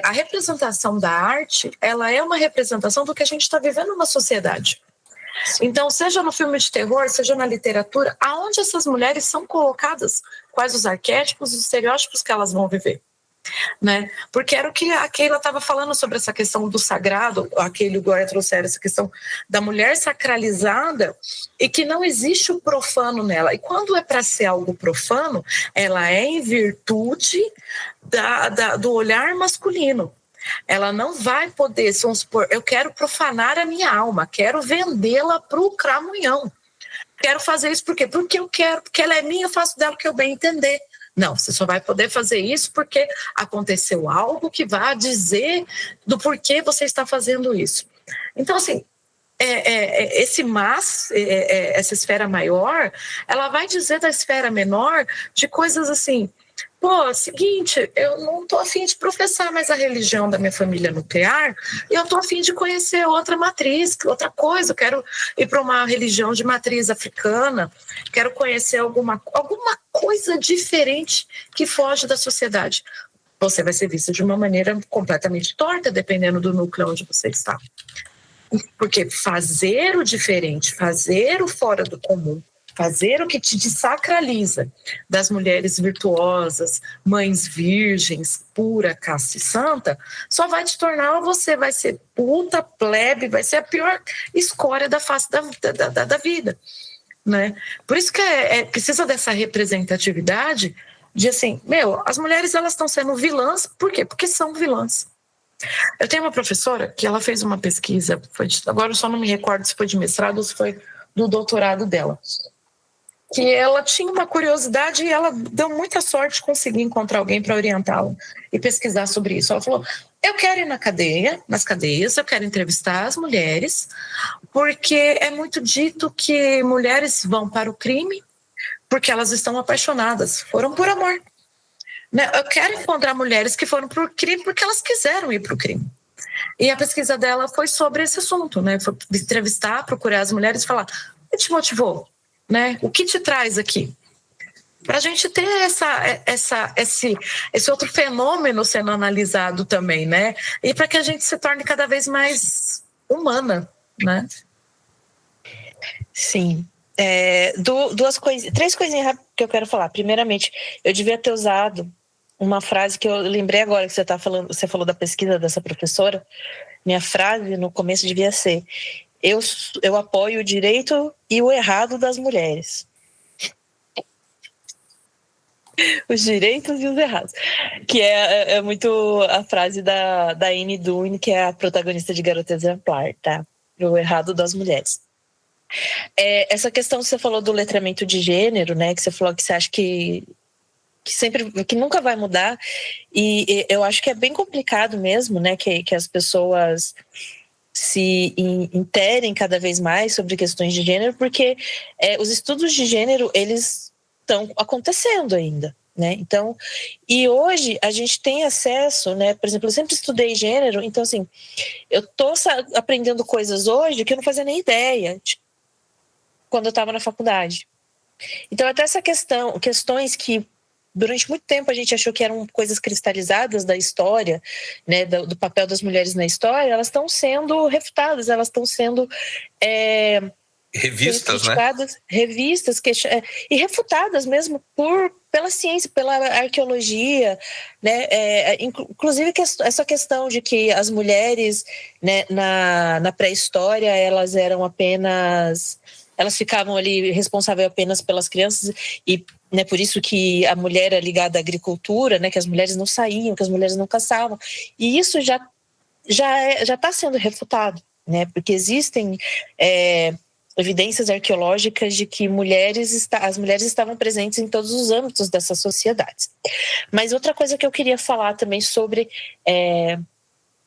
a representação da arte, ela é uma representação do que a gente está vivendo na sociedade. Então, seja no filme de terror, seja na literatura, aonde essas mulheres são colocadas, quais os arquétipos, os estereótipos que elas vão viver. Né? Porque era o que a Keila estava falando sobre essa questão do sagrado, aquele Glória trouxeram essa questão da mulher sacralizada e que não existe o profano nela. E quando é para ser algo profano, ela é em virtude do olhar masculino. Ela não vai poder, vamos supor, eu quero profanar a minha alma, quero vendê-la para o cramunhão. Quero fazer isso por quê? Porque eu quero, porque ela é minha, eu faço dela o que eu bem entender. Não, você só vai poder fazer isso porque aconteceu algo que vai dizer do porquê você está fazendo isso. Então, assim, essa esfera maior, ela vai dizer da esfera menor de coisas assim, seguinte, eu não estou a fim de professar mais a religião da minha família nuclear e eu estou a fim de conhecer outra matriz, outra coisa, eu quero ir para uma religião de matriz africana, quero conhecer alguma coisa diferente que foge da sociedade. Você vai ser vista de uma maneira completamente torta, dependendo do núcleo onde você está. Porque fazer o diferente, fazer o fora do comum, fazer o que te desacraliza das mulheres virtuosas, mães virgens, pura, casta e santa, só vai te tornar, você vai ser puta, plebe, vai ser a pior escória da face da vida. Né? Por isso que precisa dessa representatividade de assim, as mulheres elas estão sendo vilãs, por quê? Porque são vilãs. Eu tenho uma professora que ela fez uma pesquisa, agora eu só não me recordo se foi de mestrado ou se foi do doutorado dela, que ela tinha uma curiosidade e ela deu muita sorte de conseguir encontrar alguém para orientá-la e pesquisar sobre isso. Ela falou, eu quero ir nas cadeias, eu quero entrevistar as mulheres, porque é muito dito que mulheres vão para o crime porque elas estão apaixonadas, foram por amor. Eu quero encontrar mulheres que foram para o crime porque elas quiseram ir para o crime. E a pesquisa dela foi sobre esse assunto, né? Foi entrevistar, procurar as mulheres e falar, o que te motivou? Né? O que te traz aqui? Para a gente ter esse outro fenômeno sendo analisado também, né? E para que a gente se torne cada vez mais humana, né? Sim. Três coisinhas rápidas que eu quero falar. Primeiramente, eu devia ter usado uma frase que eu lembrei agora que você falou da pesquisa dessa professora. Minha frase no começo devia ser: eu apoio o direito e o errado das mulheres. Os direitos e os errados. Que é muito a frase da Anne Dunne, que é a protagonista de Garota Exemplar, tá? O errado das mulheres. Essa questão que você falou do letramento de gênero, né? Que você falou que você acha que nunca vai mudar. E eu acho que é bem complicado mesmo, né? Que as pessoas se interem cada vez mais sobre questões de gênero, porque os estudos de gênero, eles estão acontecendo ainda, né? Então, e hoje a gente tem acesso, né? Por exemplo, eu sempre estudei gênero, então assim, eu tô aprendendo coisas hoje que eu não fazia nem ideia quando eu estava na faculdade. Então, até essa questões que durante muito tempo a gente achou que eram coisas cristalizadas da história, né, do papel das mulheres na história, elas estão sendo refutadas, elas estão sendo revistas, revistas e refutadas mesmo pela ciência, pela arqueologia, né? Inclusive essa questão de que as mulheres, né, na pré-história elas eram apenas elas ficavam ali responsáveis apenas pelas crianças e, né, por isso que a mulher é ligada à agricultura, né, que as mulheres não saíam, que as mulheres não caçavam. E isso já está sendo refutado, né, porque existem evidências arqueológicas de que as mulheres estavam presentes em todos os âmbitos dessas sociedades. Mas outra coisa que eu queria falar também sobre...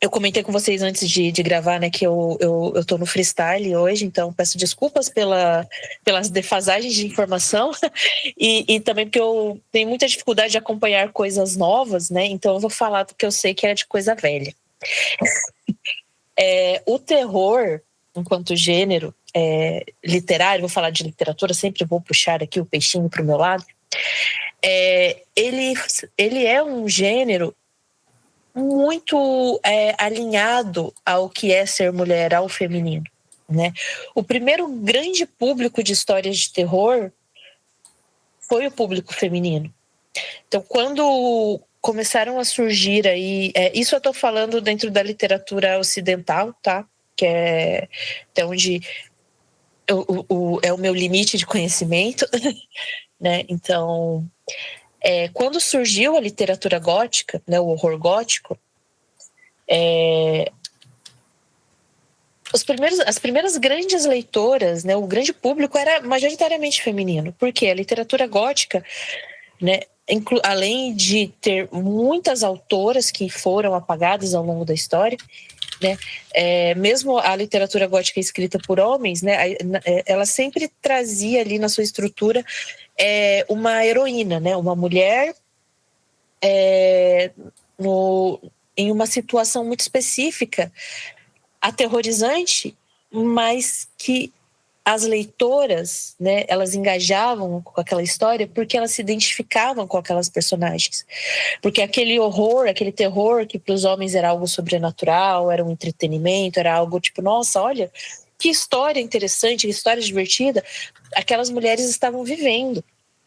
eu comentei com vocês antes de gravar, né, que eu tô no freestyle hoje, então peço desculpas pelas defasagens de informação e também porque eu tenho muita dificuldade de acompanhar coisas novas, né, então eu vou falar do que eu sei que é de coisa velha. O terror, enquanto gênero literário, vou falar de literatura, sempre vou puxar aqui o peixinho para o meu lado, ele é um gênero muito alinhado ao que é ser mulher, ao feminino, né? O primeiro grande público de histórias de terror foi o público feminino. Então, quando começaram a surgir aí... isso eu estou falando dentro da literatura ocidental, tá? Que é até onde é o meu limite de conhecimento, né? Então... quando surgiu a literatura gótica, né, o horror gótico, as primeiras grandes leitoras, né, o grande público era majoritariamente feminino, porque a literatura gótica, né, além de ter muitas autoras que foram apagadas ao longo da história, né, mesmo a literatura gótica escrita por homens, né, ela sempre trazia ali na sua estrutura uma heroína, né? Uma mulher em uma situação muito específica, aterrorizante, mas que as leitoras, né, elas engajavam com aquela história porque elas se identificavam com aquelas personagens. Porque aquele horror, aquele terror que para os homens era algo sobrenatural, era um entretenimento, era algo tipo, nossa, olha, que história interessante, que história divertida, aquelas mulheres estavam vivendo,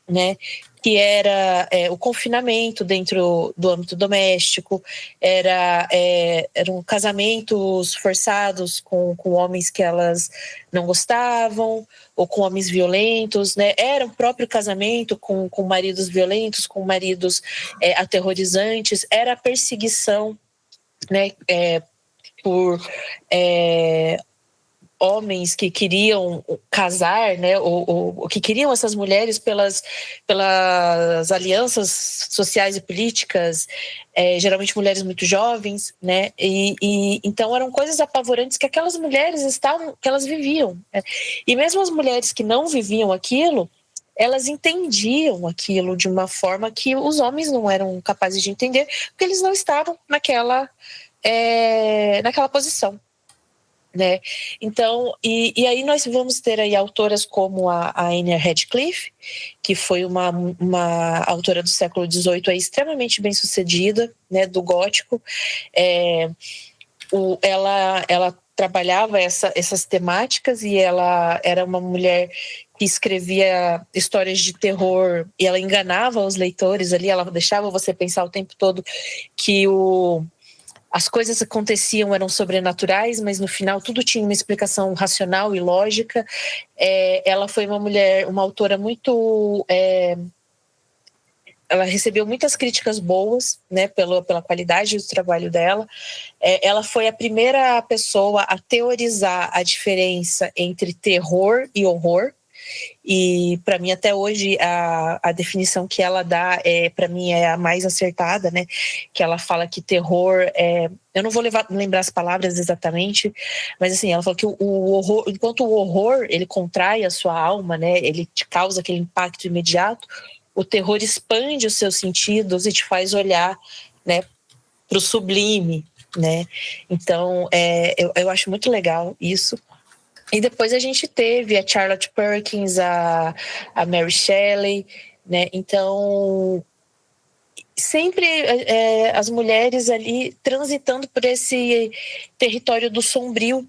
né? Que era o confinamento dentro do âmbito doméstico, eram casamentos forçados com homens que elas não gostavam, ou com homens violentos, né? Era o próprio casamento com maridos violentos, com maridos aterrorizantes, era a perseguição, né? Por homens que queriam casar, né, ou que queriam essas mulheres pelas alianças sociais e políticas, geralmente mulheres muito jovens, né, e então eram coisas apavorantes que aquelas mulheres que elas viviam, né? E mesmo as mulheres que não viviam aquilo, elas entendiam aquilo de uma forma que os homens não eram capazes de entender, porque eles não estavam naquela posição, né? Então, e aí nós vamos ter aí autoras como a Anne Radcliffe, que foi uma autora do século XVIII aí, extremamente bem sucedida, né, do gótico. Ela trabalhava essas temáticas e ela era uma mulher que escrevia histórias de terror e ela enganava os leitores ali, ela deixava você pensar o tempo todo que as coisas aconteciam, eram sobrenaturais, mas no final tudo tinha uma explicação racional e lógica. Ela foi uma autora muito... ela recebeu muitas críticas boas, né, pela qualidade do trabalho dela. Ela foi a primeira pessoa a teorizar a diferença entre terror e horror. E para mim até hoje a definição que ela dá para mim é a mais acertada, né? Que ela fala que terror eu não vou lembrar as palavras exatamente, mas assim, ela fala que o horror, enquanto o horror ele contrai a sua alma, né? Ele te causa aquele impacto imediato, o terror expande os seus sentidos e te faz olhar, né, para o sublime, né? Então eu acho muito legal isso. E depois a gente teve a Charlotte Perkins, a Mary Shelley, né? Então, sempre as mulheres ali transitando por esse território do sombrio,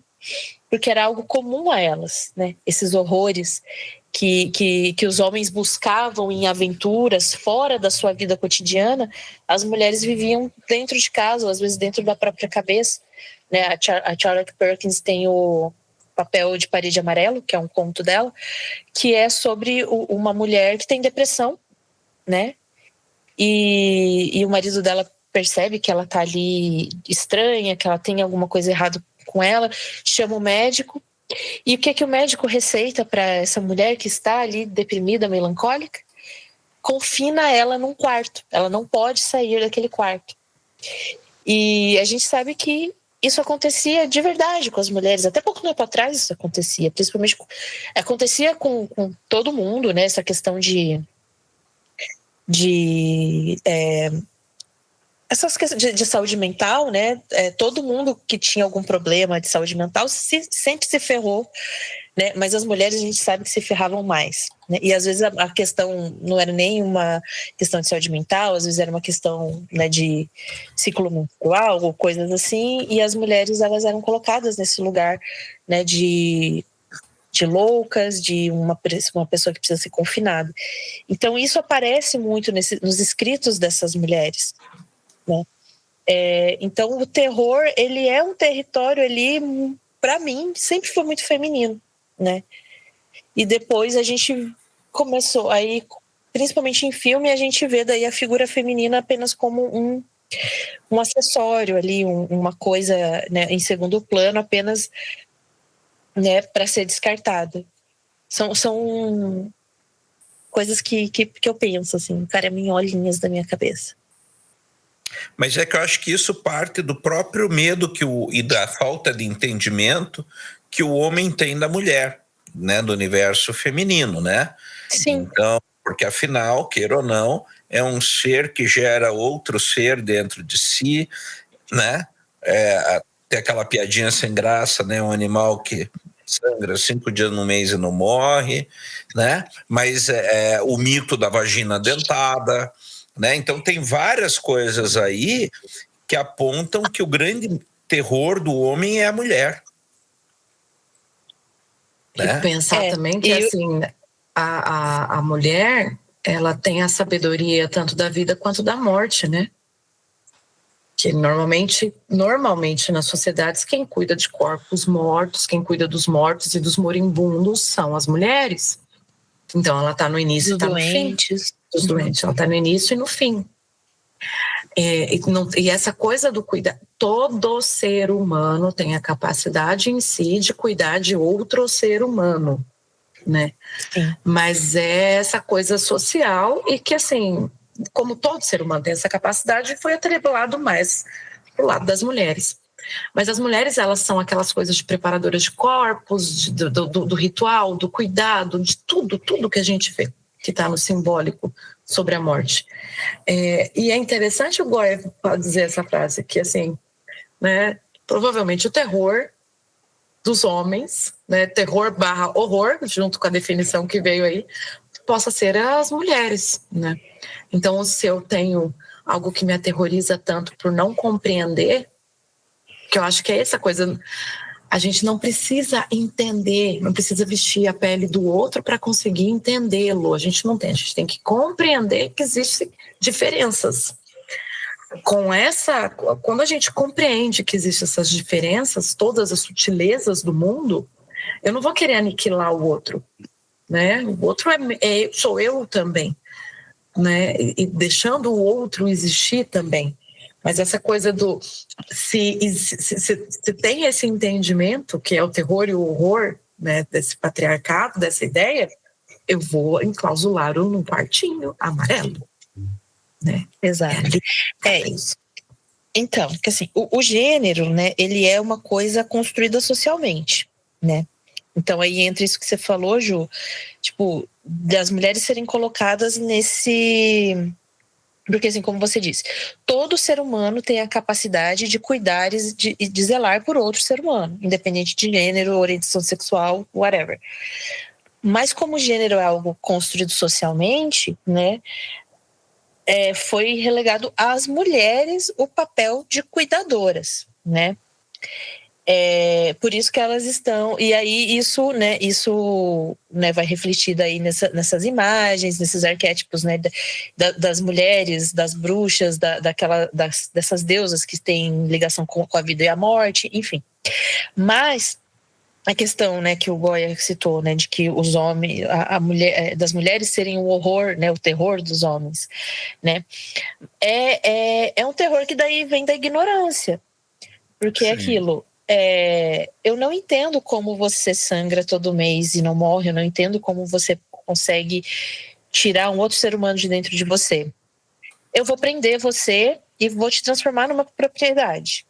porque era algo comum a elas, né? Esses horrores que os homens buscavam em aventuras fora da sua vida cotidiana, as mulheres viviam dentro de casa, ou às vezes dentro da própria cabeça, né? A Charlotte Perkins tem Papel de Parede Amarelo, que é um conto dela, que é sobre uma mulher que tem depressão, né? E o marido dela percebe que ela tá ali estranha, que ela tem alguma coisa errada com ela, chama o médico. E o que o médico receita para essa mulher que está ali deprimida, melancólica? Confina ela num quarto. Ela não pode sair daquele quarto. E a gente sabe que isso acontecia de verdade com as mulheres. Até pouco tempo atrás isso acontecia. Principalmente acontecia com todo mundo, né? Essa questão essas questões de saúde mental, né? Todo mundo que tinha algum problema de saúde mental sempre se ferrou, né? Mas as mulheres a gente sabe que se ferravam mais, né? E às vezes a questão não era nem uma questão de saúde mental, às vezes era uma questão, né, de ciclo menstrual ou coisas assim, e as mulheres elas eram colocadas nesse lugar, né, de loucas, de uma pessoa que precisa ser confinada. Então isso aparece muito nos escritos dessas mulheres, né? Então o terror, ele é um território ali, para mim, sempre foi muito feminino, né? E depois a gente começou, aí, principalmente em filme, a gente vê daí a figura feminina apenas como um acessório ali, uma coisa, né, em segundo plano, apenas, né, para ser descartada. São coisas que eu penso, assim, caraminholinhas da minha cabeça. Mas é que eu acho que isso parte do próprio medo e da falta de entendimento que o homem tem da mulher, né, do universo feminino, né? Sim. Então, porque afinal, queira ou não, é um ser que gera outro ser dentro de si, né? Tem aquela piadinha sem graça, né? Um animal que sangra 5 dias no mês e não morre, né? Mas o mito da vagina dentada, né? Então tem várias coisas aí que apontam que o grande terror do homem é a mulher. Né? E pensar também que assim, a mulher, ela tem a sabedoria tanto da vida quanto da morte, né? Que normalmente nas sociedades, quem cuida de corpos mortos, quem cuida dos mortos e dos moribundos são as mulheres. Então ela está no início e está no fim. Dos doentes, ela está no início e no fim. E essa coisa do cuidar, todo ser humano tem a capacidade em si de cuidar de outro ser humano, né? Sim. Mas é essa coisa social e que, assim, como todo ser humano tem essa capacidade, foi atrelado mais pro lado das mulheres. Mas as mulheres, elas são aquelas coisas de preparadoras de corpos, do ritual, do cuidado, de tudo que a gente vê que está no simbólico sobre a morte. E é interessante o Goya dizer essa frase, que assim, né, provavelmente o terror dos homens, né, terror / horror, junto com a definição que veio aí, possa ser as mulheres, né? Então, se eu tenho algo que me aterroriza tanto por não compreender, que eu acho que é essa coisa, a gente não precisa entender, não precisa vestir a pele do outro para conseguir entendê-lo. A gente tem que compreender que existem diferenças. Quando a gente compreende que existem essas diferenças, todas as sutilezas do mundo, eu não vou querer aniquilar o outro, né? O outro sou eu também, né? E deixando o outro existir também. Mas essa coisa do... Se tem esse entendimento, que é o terror e o horror, né, desse patriarcado, dessa ideia, eu vou enclausulá-lo num quartinho amarelo. Né? Exato. Isso. Então, que assim, o gênero, né, ele é uma coisa construída socialmente, né? Então aí entra isso que você falou, Ju, tipo, das mulheres serem colocadas nesse... Porque, assim, como você disse, todo ser humano tem a capacidade de cuidar e de zelar por outro ser humano, independente de gênero, orientação sexual, whatever. Mas como o gênero é algo construído socialmente, né, foi relegado às mulheres o papel de cuidadoras, né? Por isso que elas estão... E aí isso vai refletir daí nessas imagens, nesses arquétipos, né, das mulheres, das bruxas, dessas deusas que têm ligação com a vida e a morte, enfim. Mas a questão, né, que o Goya citou, né, de que os homens, a mulher, das mulheres serem o horror, né, o terror dos homens, né, é um terror que daí vem da ignorância, porque é aquilo. Eu não entendo como você sangra todo mês e não morre, eu não entendo como você consegue tirar um outro ser humano de dentro de você. Eu vou prender você e vou te transformar numa propriedade.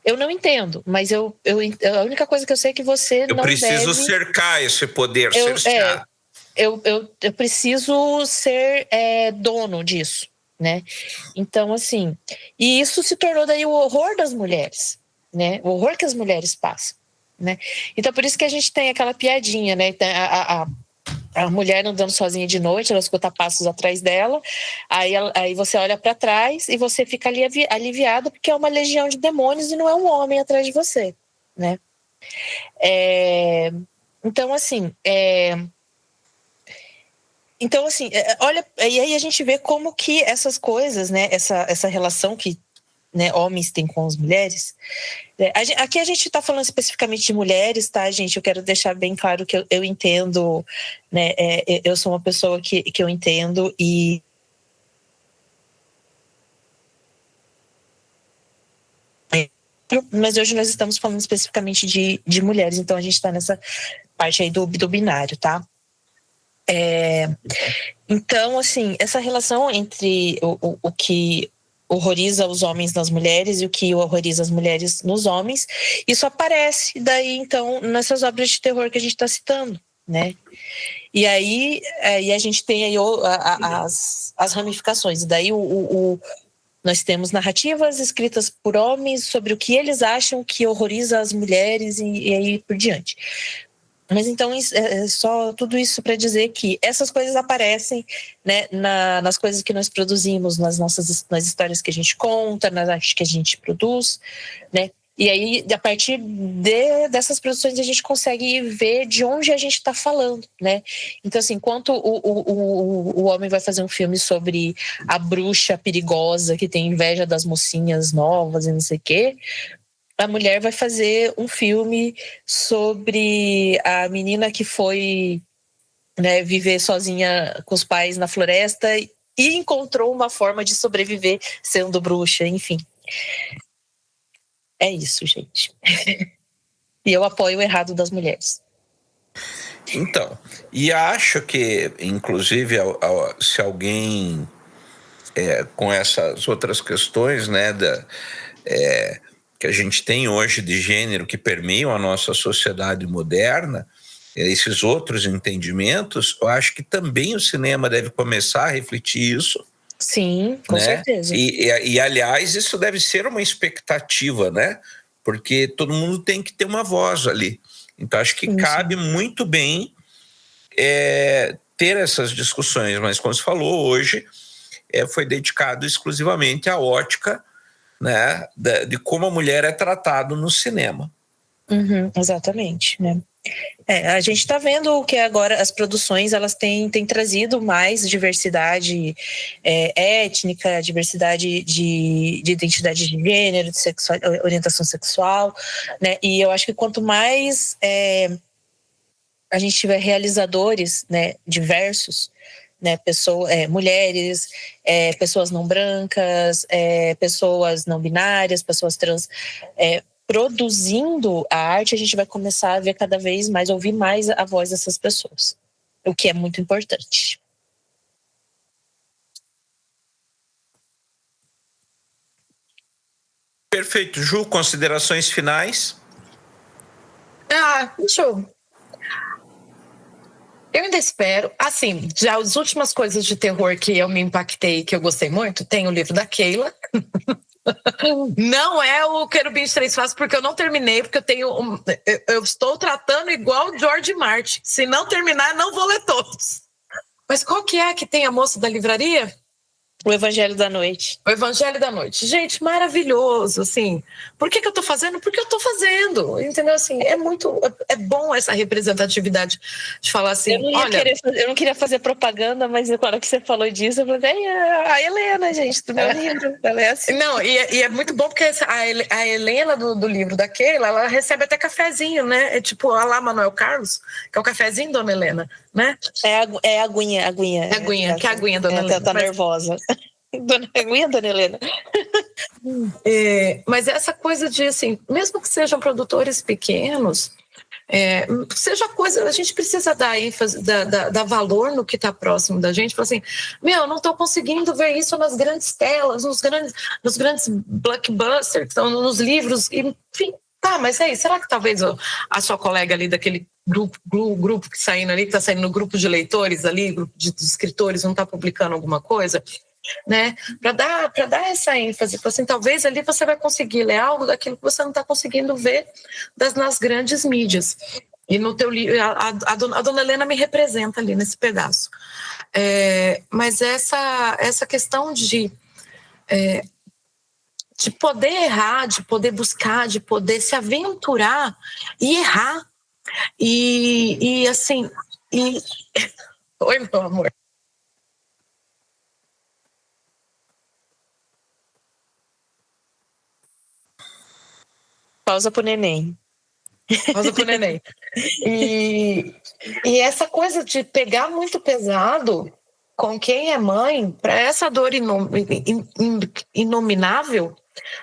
Eu não entendo, mas a única coisa que eu sei é que você não deve... Eu preciso cercar esse poder, cercear. Eu preciso ser dono disso, né? Então, assim... E isso se tornou daí o horror das mulheres, né? O horror que as mulheres passam, né? Então, por isso que a gente tem aquela piadinha, né? A mulher andando sozinha de noite, ela escuta passos atrás dela, aí você olha para trás e você fica ali aliviada porque é uma legião de demônios e não é um homem atrás de você, né? Então, assim, olha, e aí a gente vê como que essas coisas, né, essa relação que, né, homens têm com as mulheres. Aqui a gente está falando especificamente de mulheres, tá, gente? Eu quero deixar bem claro que eu entendo, né? Eu sou uma pessoa que eu entendo e mas hoje nós estamos falando especificamente de mulheres, então a gente está nessa parte aí do binário, tá? Então, assim, essa relação entre o que horroriza os homens nas mulheres e o que horroriza as mulheres nos homens, isso aparece daí, então, nessas obras de terror que a gente está citando, né? E aí a gente tem aí as ramificações, e daí nós temos narrativas escritas por homens sobre o que eles acham que horroriza as mulheres e aí por diante. Mas então é só tudo isso para dizer que essas coisas aparecem, né, nas coisas que nós produzimos, nas histórias que a gente conta, nas artes que a gente produz, né? E aí, a partir dessas produções, a gente consegue ver de onde a gente está falando, né? Então, assim, enquanto o homem vai fazer um filme sobre a bruxa perigosa que tem inveja das mocinhas novas e não sei o quê, a mulher vai fazer um filme sobre a menina que foi, né, viver sozinha com os pais na floresta e encontrou uma forma de sobreviver sendo bruxa, enfim. É isso, gente. E eu apoio o errado das mulheres. Então, e acho que, inclusive, se alguém com essas outras questões, né, que a gente tem hoje de gênero que permeiam a nossa sociedade moderna, esses outros entendimentos, eu acho que também o cinema deve começar a refletir isso. Sim, com certeza. E, aliás, isso deve ser uma expectativa, né? Porque todo mundo tem que ter uma voz ali. Então, acho que cabe muito bem ter essas discussões. Mas, como você falou, hoje foi dedicado exclusivamente à ótica, né, de como a mulher é tratada no cinema. Exatamente, né? A gente está vendo que agora as produções elas têm trazido mais diversidade étnica, diversidade de identidade de gênero, de orientação sexual, né? E eu acho que quanto mais a gente tiver realizadores, né, diversos, né, mulheres, pessoas não brancas, pessoas não binárias, pessoas trans, produzindo a arte, a gente vai começar a ver cada vez mais, ouvir mais a voz dessas pessoas, o que é muito importante. Perfeito. Ju, considerações finais? Show. Eu ainda espero, assim, já as últimas coisas de terror que eu me impactei, que eu gostei muito, tem o livro da Keila. Não é o Querubim de Três Faces, porque eu não terminei, porque eu estou tratando igual George Martin. Se não terminar, não vou ler todos. Mas qual que é que tem a moça da livraria? O Evangelho da Noite. O Evangelho da Noite. Gente, maravilhoso, assim. Por que eu tô fazendo? Porque eu tô fazendo, entendeu? Assim, é bom essa representatividade de falar assim, eu não queria fazer propaganda, mas na hora que você falou disso, eu falei, a Helena, gente, do meu livro. Ela é assim. Não, e é muito bom porque a Helena do livro da Keila, ela recebe até cafezinho, né? É tipo, a lá Manuel Carlos, que é o cafezinho, Dona Helena, né? É a aguinha. É a aguinha, que é a aguinha, Dona Helena. Ela tá nervosa. Dona Aguinha, Dona Helena. Mas essa coisa de, assim, mesmo que sejam produtores pequenos, seja coisa, a gente precisa dar ênfase, dar valor no que está próximo da gente. Falar assim, não estou conseguindo ver isso nas grandes telas, nos grandes blockbusters, nos livros, enfim. Tá, mas aí, será que talvez a sua colega ali daquele grupo que está saindo no grupo de leitores ali, grupo de escritores, não está publicando alguma coisa? Né? Para dar essa ênfase, assim, talvez ali você vai conseguir ler algo daquilo que você não está conseguindo ver nas grandes mídias. E no teu livro, a Dona Helena me representa ali nesse pedaço. Mas essa questão de poder errar, de poder buscar, de poder se aventurar e errar. E assim... Oi, meu amor. Pausa pro neném. Pausa pro neném. E essa coisa de pegar muito pesado com quem é mãe, para essa dor inominável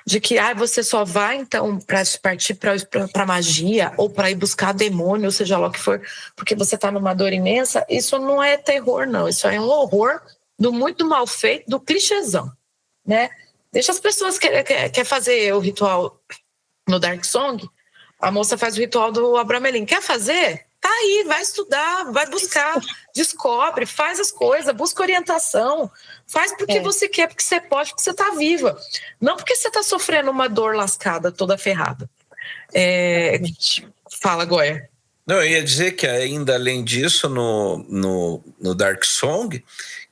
de que você só vai, então, para partir para magia ou para ir buscar demônio, ou seja lá o que for, porque você está numa dor imensa, isso não é terror, não. Isso é um horror do muito mal feito, do clichêzão, né? Deixa as pessoas que quer fazer o ritual no Dark Song, a moça faz o ritual do Abramelin. Quer fazer? Tá aí, vai estudar, vai buscar, descobre, faz as coisas, busca orientação, faz porque você quer, porque você pode, porque você tá viva. Não porque você tá sofrendo uma dor lascada, toda ferrada. Fala, Goya. Não, eu ia dizer que ainda além disso, no Dark Song,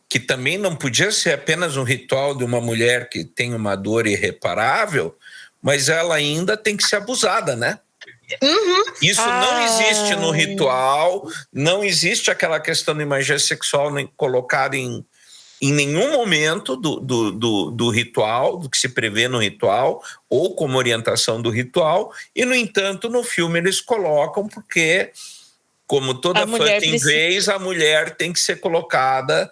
que também não podia ser apenas um ritual de uma mulher que tem uma dor irreparável, mas ela ainda tem que ser abusada, né? Uhum. Isso não existe no ritual, não existe aquela questão de magia sexual colocada em nenhum momento do ritual, do que se prevê no ritual, ou como orientação do ritual, e, no entanto, no filme eles colocam porque, como toda fã tem vez, a mulher tem que ser colocada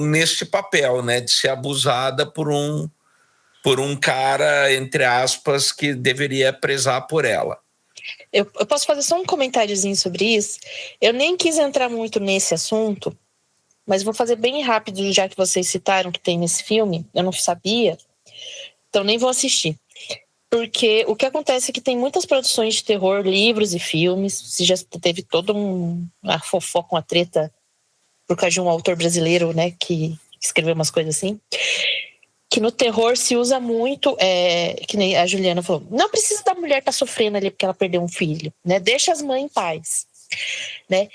neste papel, né, de ser abusada por um cara, entre aspas, que deveria prezar por ela. Eu posso fazer só um comentáriozinho sobre isso? Eu nem quis entrar muito nesse assunto, mas vou fazer bem rápido, já que vocês citaram que tem nesse filme. Eu não sabia, então nem vou assistir. Porque o que acontece é que tem muitas produções de terror, livros e filmes. Se já teve toda uma fofoca, uma treta, por causa de um autor brasileiro, né, que escreveu umas coisas assim. Que no terror se usa muito, que nem a Juliana falou, não precisa da mulher estar sofrendo ali porque ela perdeu um filho, né? Deixa as mães em paz, né?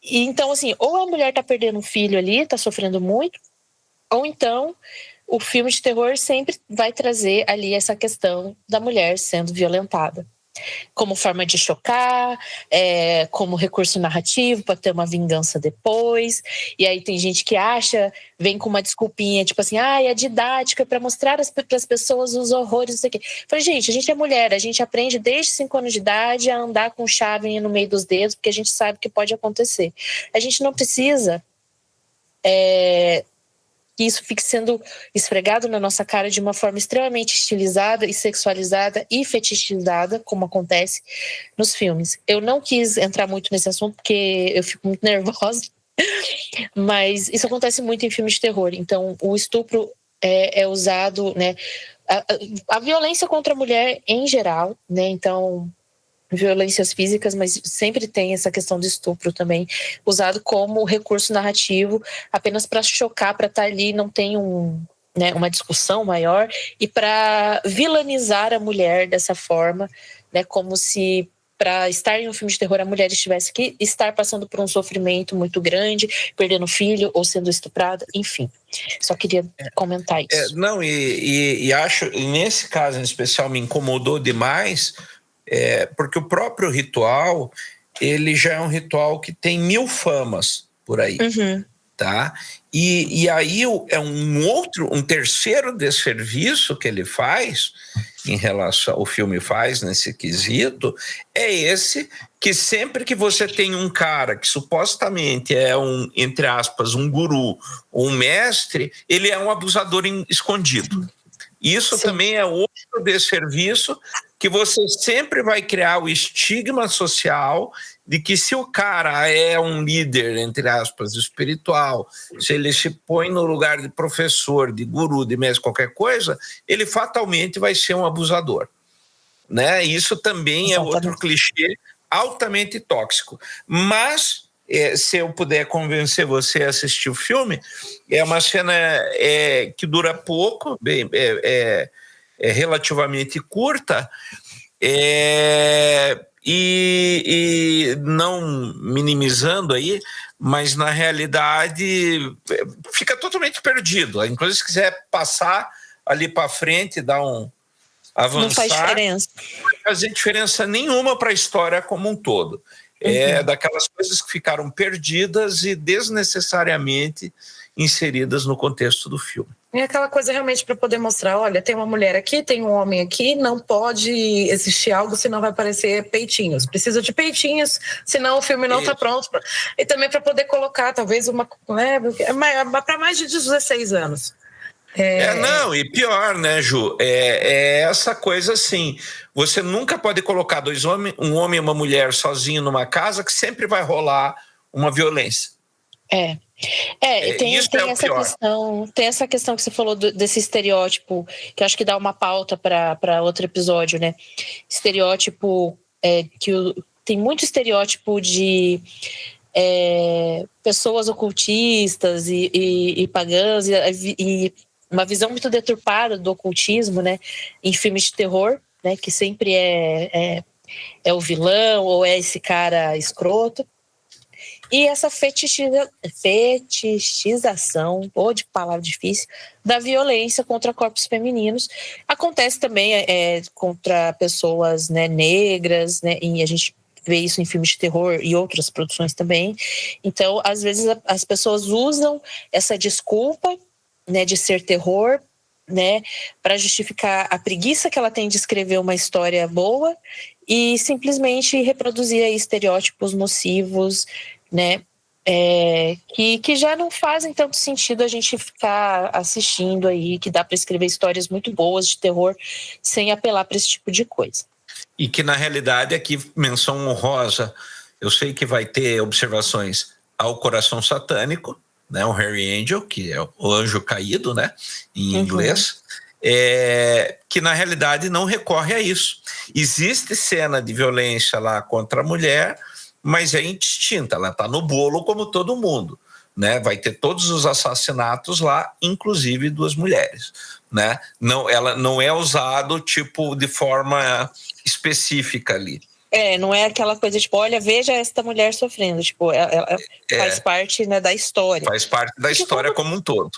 E então, assim, ou a mulher tá perdendo um filho ali, tá sofrendo muito, ou então o filme de terror sempre vai trazer ali essa questão da mulher sendo violentada. Como forma de chocar, como recurso narrativo para ter uma vingança depois. E aí tem gente que vem com uma desculpinha, tipo assim, é didática para mostrar para as pessoas os horrores, isso aqui. Falei, gente, a gente é mulher, a gente aprende desde 5 anos de idade a andar com chave no meio dos dedos, porque a gente sabe que pode acontecer. A gente não precisa que isso fique sendo esfregado na nossa cara de uma forma extremamente estilizada e sexualizada e fetichizada, como acontece nos filmes. Eu não quis entrar muito nesse assunto porque eu fico muito nervosa, mas isso acontece muito em filmes de terror. Então, o estupro é usado, né? A violência contra a mulher em geral, né? Então, violências físicas, mas sempre tem essa questão do estupro também, usado como recurso narrativo, apenas para chocar, para estar ali, não tem uma discussão maior, e para vilanizar a mulher dessa forma, né, como se para estar em um filme de terror, a mulher tivesse que estar passando por um sofrimento muito grande, perdendo filho ou sendo estuprada, enfim. Só queria comentar isso. Não, e acho, nesse caso em especial, me incomodou demais, porque o próprio ritual, ele já é um ritual que tem 1000 famas por aí. Uhum. Tá? E aí é um terceiro desserviço que ele faz em relação ao filme faz nesse quesito, é esse que sempre que você tem um cara que supostamente é entre aspas, um guru ou um mestre, ele é um abusador escondido. Isso Sim. também é outro desserviço que você sempre vai criar o estigma social de que se o cara é um líder, entre aspas, espiritual, se ele se põe no lugar de professor, de guru, de mestre, qualquer coisa, ele fatalmente vai ser um abusador. Né? Isso também Exatamente. É outro clichê altamente tóxico. Mas, se eu puder convencer você a assistir o filme, é uma cena que dura pouco, é relativamente curta, e não minimizando aí, mas na realidade fica totalmente perdido. Inclusive, se quiser passar ali para frente, dar avançar, não faz diferença. Não vai fazer diferença nenhuma para a história como um todo. É daquelas coisas que ficaram perdidas e desnecessariamente inseridas no contexto do filme. É aquela coisa realmente para poder mostrar, olha, tem uma mulher aqui, tem um homem aqui, não pode existir algo, senão vai aparecer peitinhos. Precisa de peitinhos, senão o filme não está pronto. E também para poder colocar, talvez, para mais de 16 anos. Não, e pior, né, Ju? É essa coisa assim, você nunca pode colocar um homem e uma mulher sozinho numa casa que sempre vai rolar uma violência. Tem essa questão que você falou desse estereótipo, que eu acho que dá uma pauta para outro episódio, né? Estereótipo, tem muito estereótipo de pessoas ocultistas e pagãs, e uma visão muito deturpada do ocultismo, né? Em filmes de terror, né? Que sempre é o vilão ou é esse cara escroto. E essa fetichização, ou de palavra difícil, da violência contra corpos femininos acontece também contra pessoas, né, negras, né, e a gente vê isso em filmes de terror e outras produções também. Então, às vezes, as pessoas usam essa desculpa, né, de ser terror, né, para justificar a preguiça que ela tem de escrever uma história boa e simplesmente reproduzir aí estereótipos nocivos, né, que já não fazem tanto sentido a gente ficar assistindo aí, que dá para escrever histórias muito boas de terror sem apelar para esse tipo de coisa. E que na realidade aqui, menção honrosa, eu sei que vai ter observações ao Coração Satânico, né, o Harry Angel, que é o anjo caído, né, em inglês, que na realidade não recorre a isso. Existe cena de violência lá contra a mulher, mas é indistinta, ela está no bolo como todo mundo, né? Vai ter todos os assassinatos lá, inclusive 2 mulheres, né? Não, ela não é usado tipo de forma específica ali. Não é aquela coisa tipo, olha, veja esta mulher sofrendo, tipo, ela faz parte, né, da história. Faz parte da história como um todo.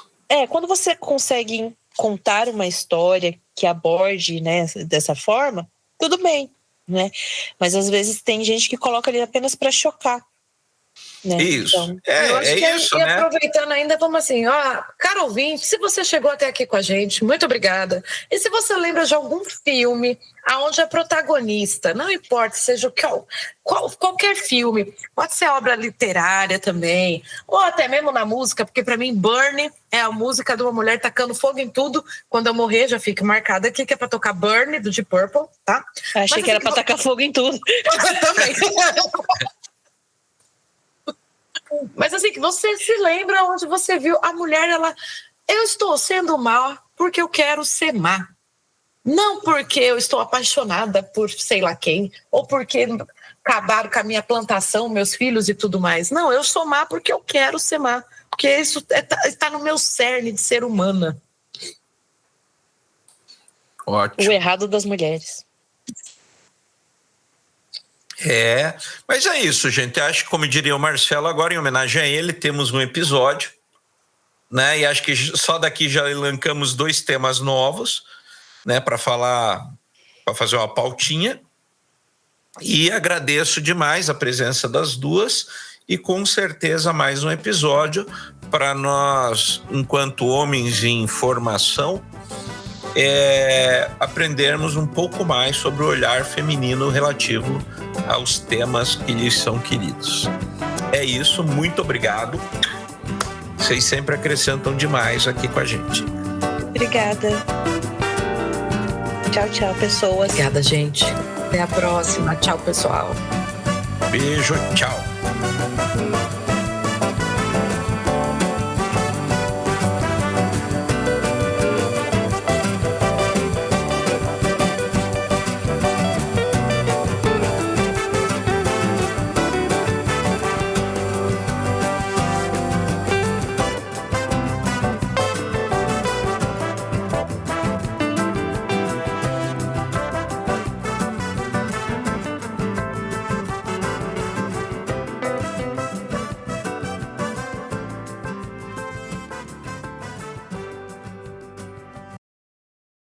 Quando você consegue contar uma história que aborde, né, dessa forma, tudo bem, né? Mas às vezes tem gente que coloca ali apenas para chocar. Né? Isso, então, eu acho que isso, né? Aproveitando ainda, vamos assim, caro ouvinte, se você chegou até aqui com a gente, muito obrigada. E se você lembra de algum filme onde a protagonista, não importa, seja qualquer filme, pode ser obra literária também, ou até mesmo na música, porque para mim Burn é a música de uma mulher tacando fogo em tudo. Quando eu morrer, já fica marcada aqui, que é para tocar Burn, do Deep Purple, tá? Achei que era para tacar fogo em tudo. Também. Mas assim, que você se lembra onde você viu a mulher, eu estou sendo má porque eu quero ser má. Não porque eu estou apaixonada por sei lá quem, ou porque acabaram com a minha plantação, meus filhos e tudo mais. Não, eu sou má porque eu quero ser má. Porque isso está no meu cerne de ser humana. Ótimo. O errado das mulheres. Mas é isso, gente. Acho que, como diria o Marcelo, agora em homenagem a ele, temos um episódio, né? E acho que só daqui já elencamos 2 temas novos, né? Para fazer uma pautinha. E agradeço demais a presença das duas e com certeza mais um episódio para nós, enquanto homens em formação, aprendermos um pouco mais sobre o olhar feminino relativo aos temas que lhes são queridos. É isso, muito obrigado. Vocês sempre acrescentam demais aqui com a gente. Obrigada. Tchau, tchau, pessoas. Obrigada, gente. Até a próxima. Tchau, pessoal. Beijo, tchau.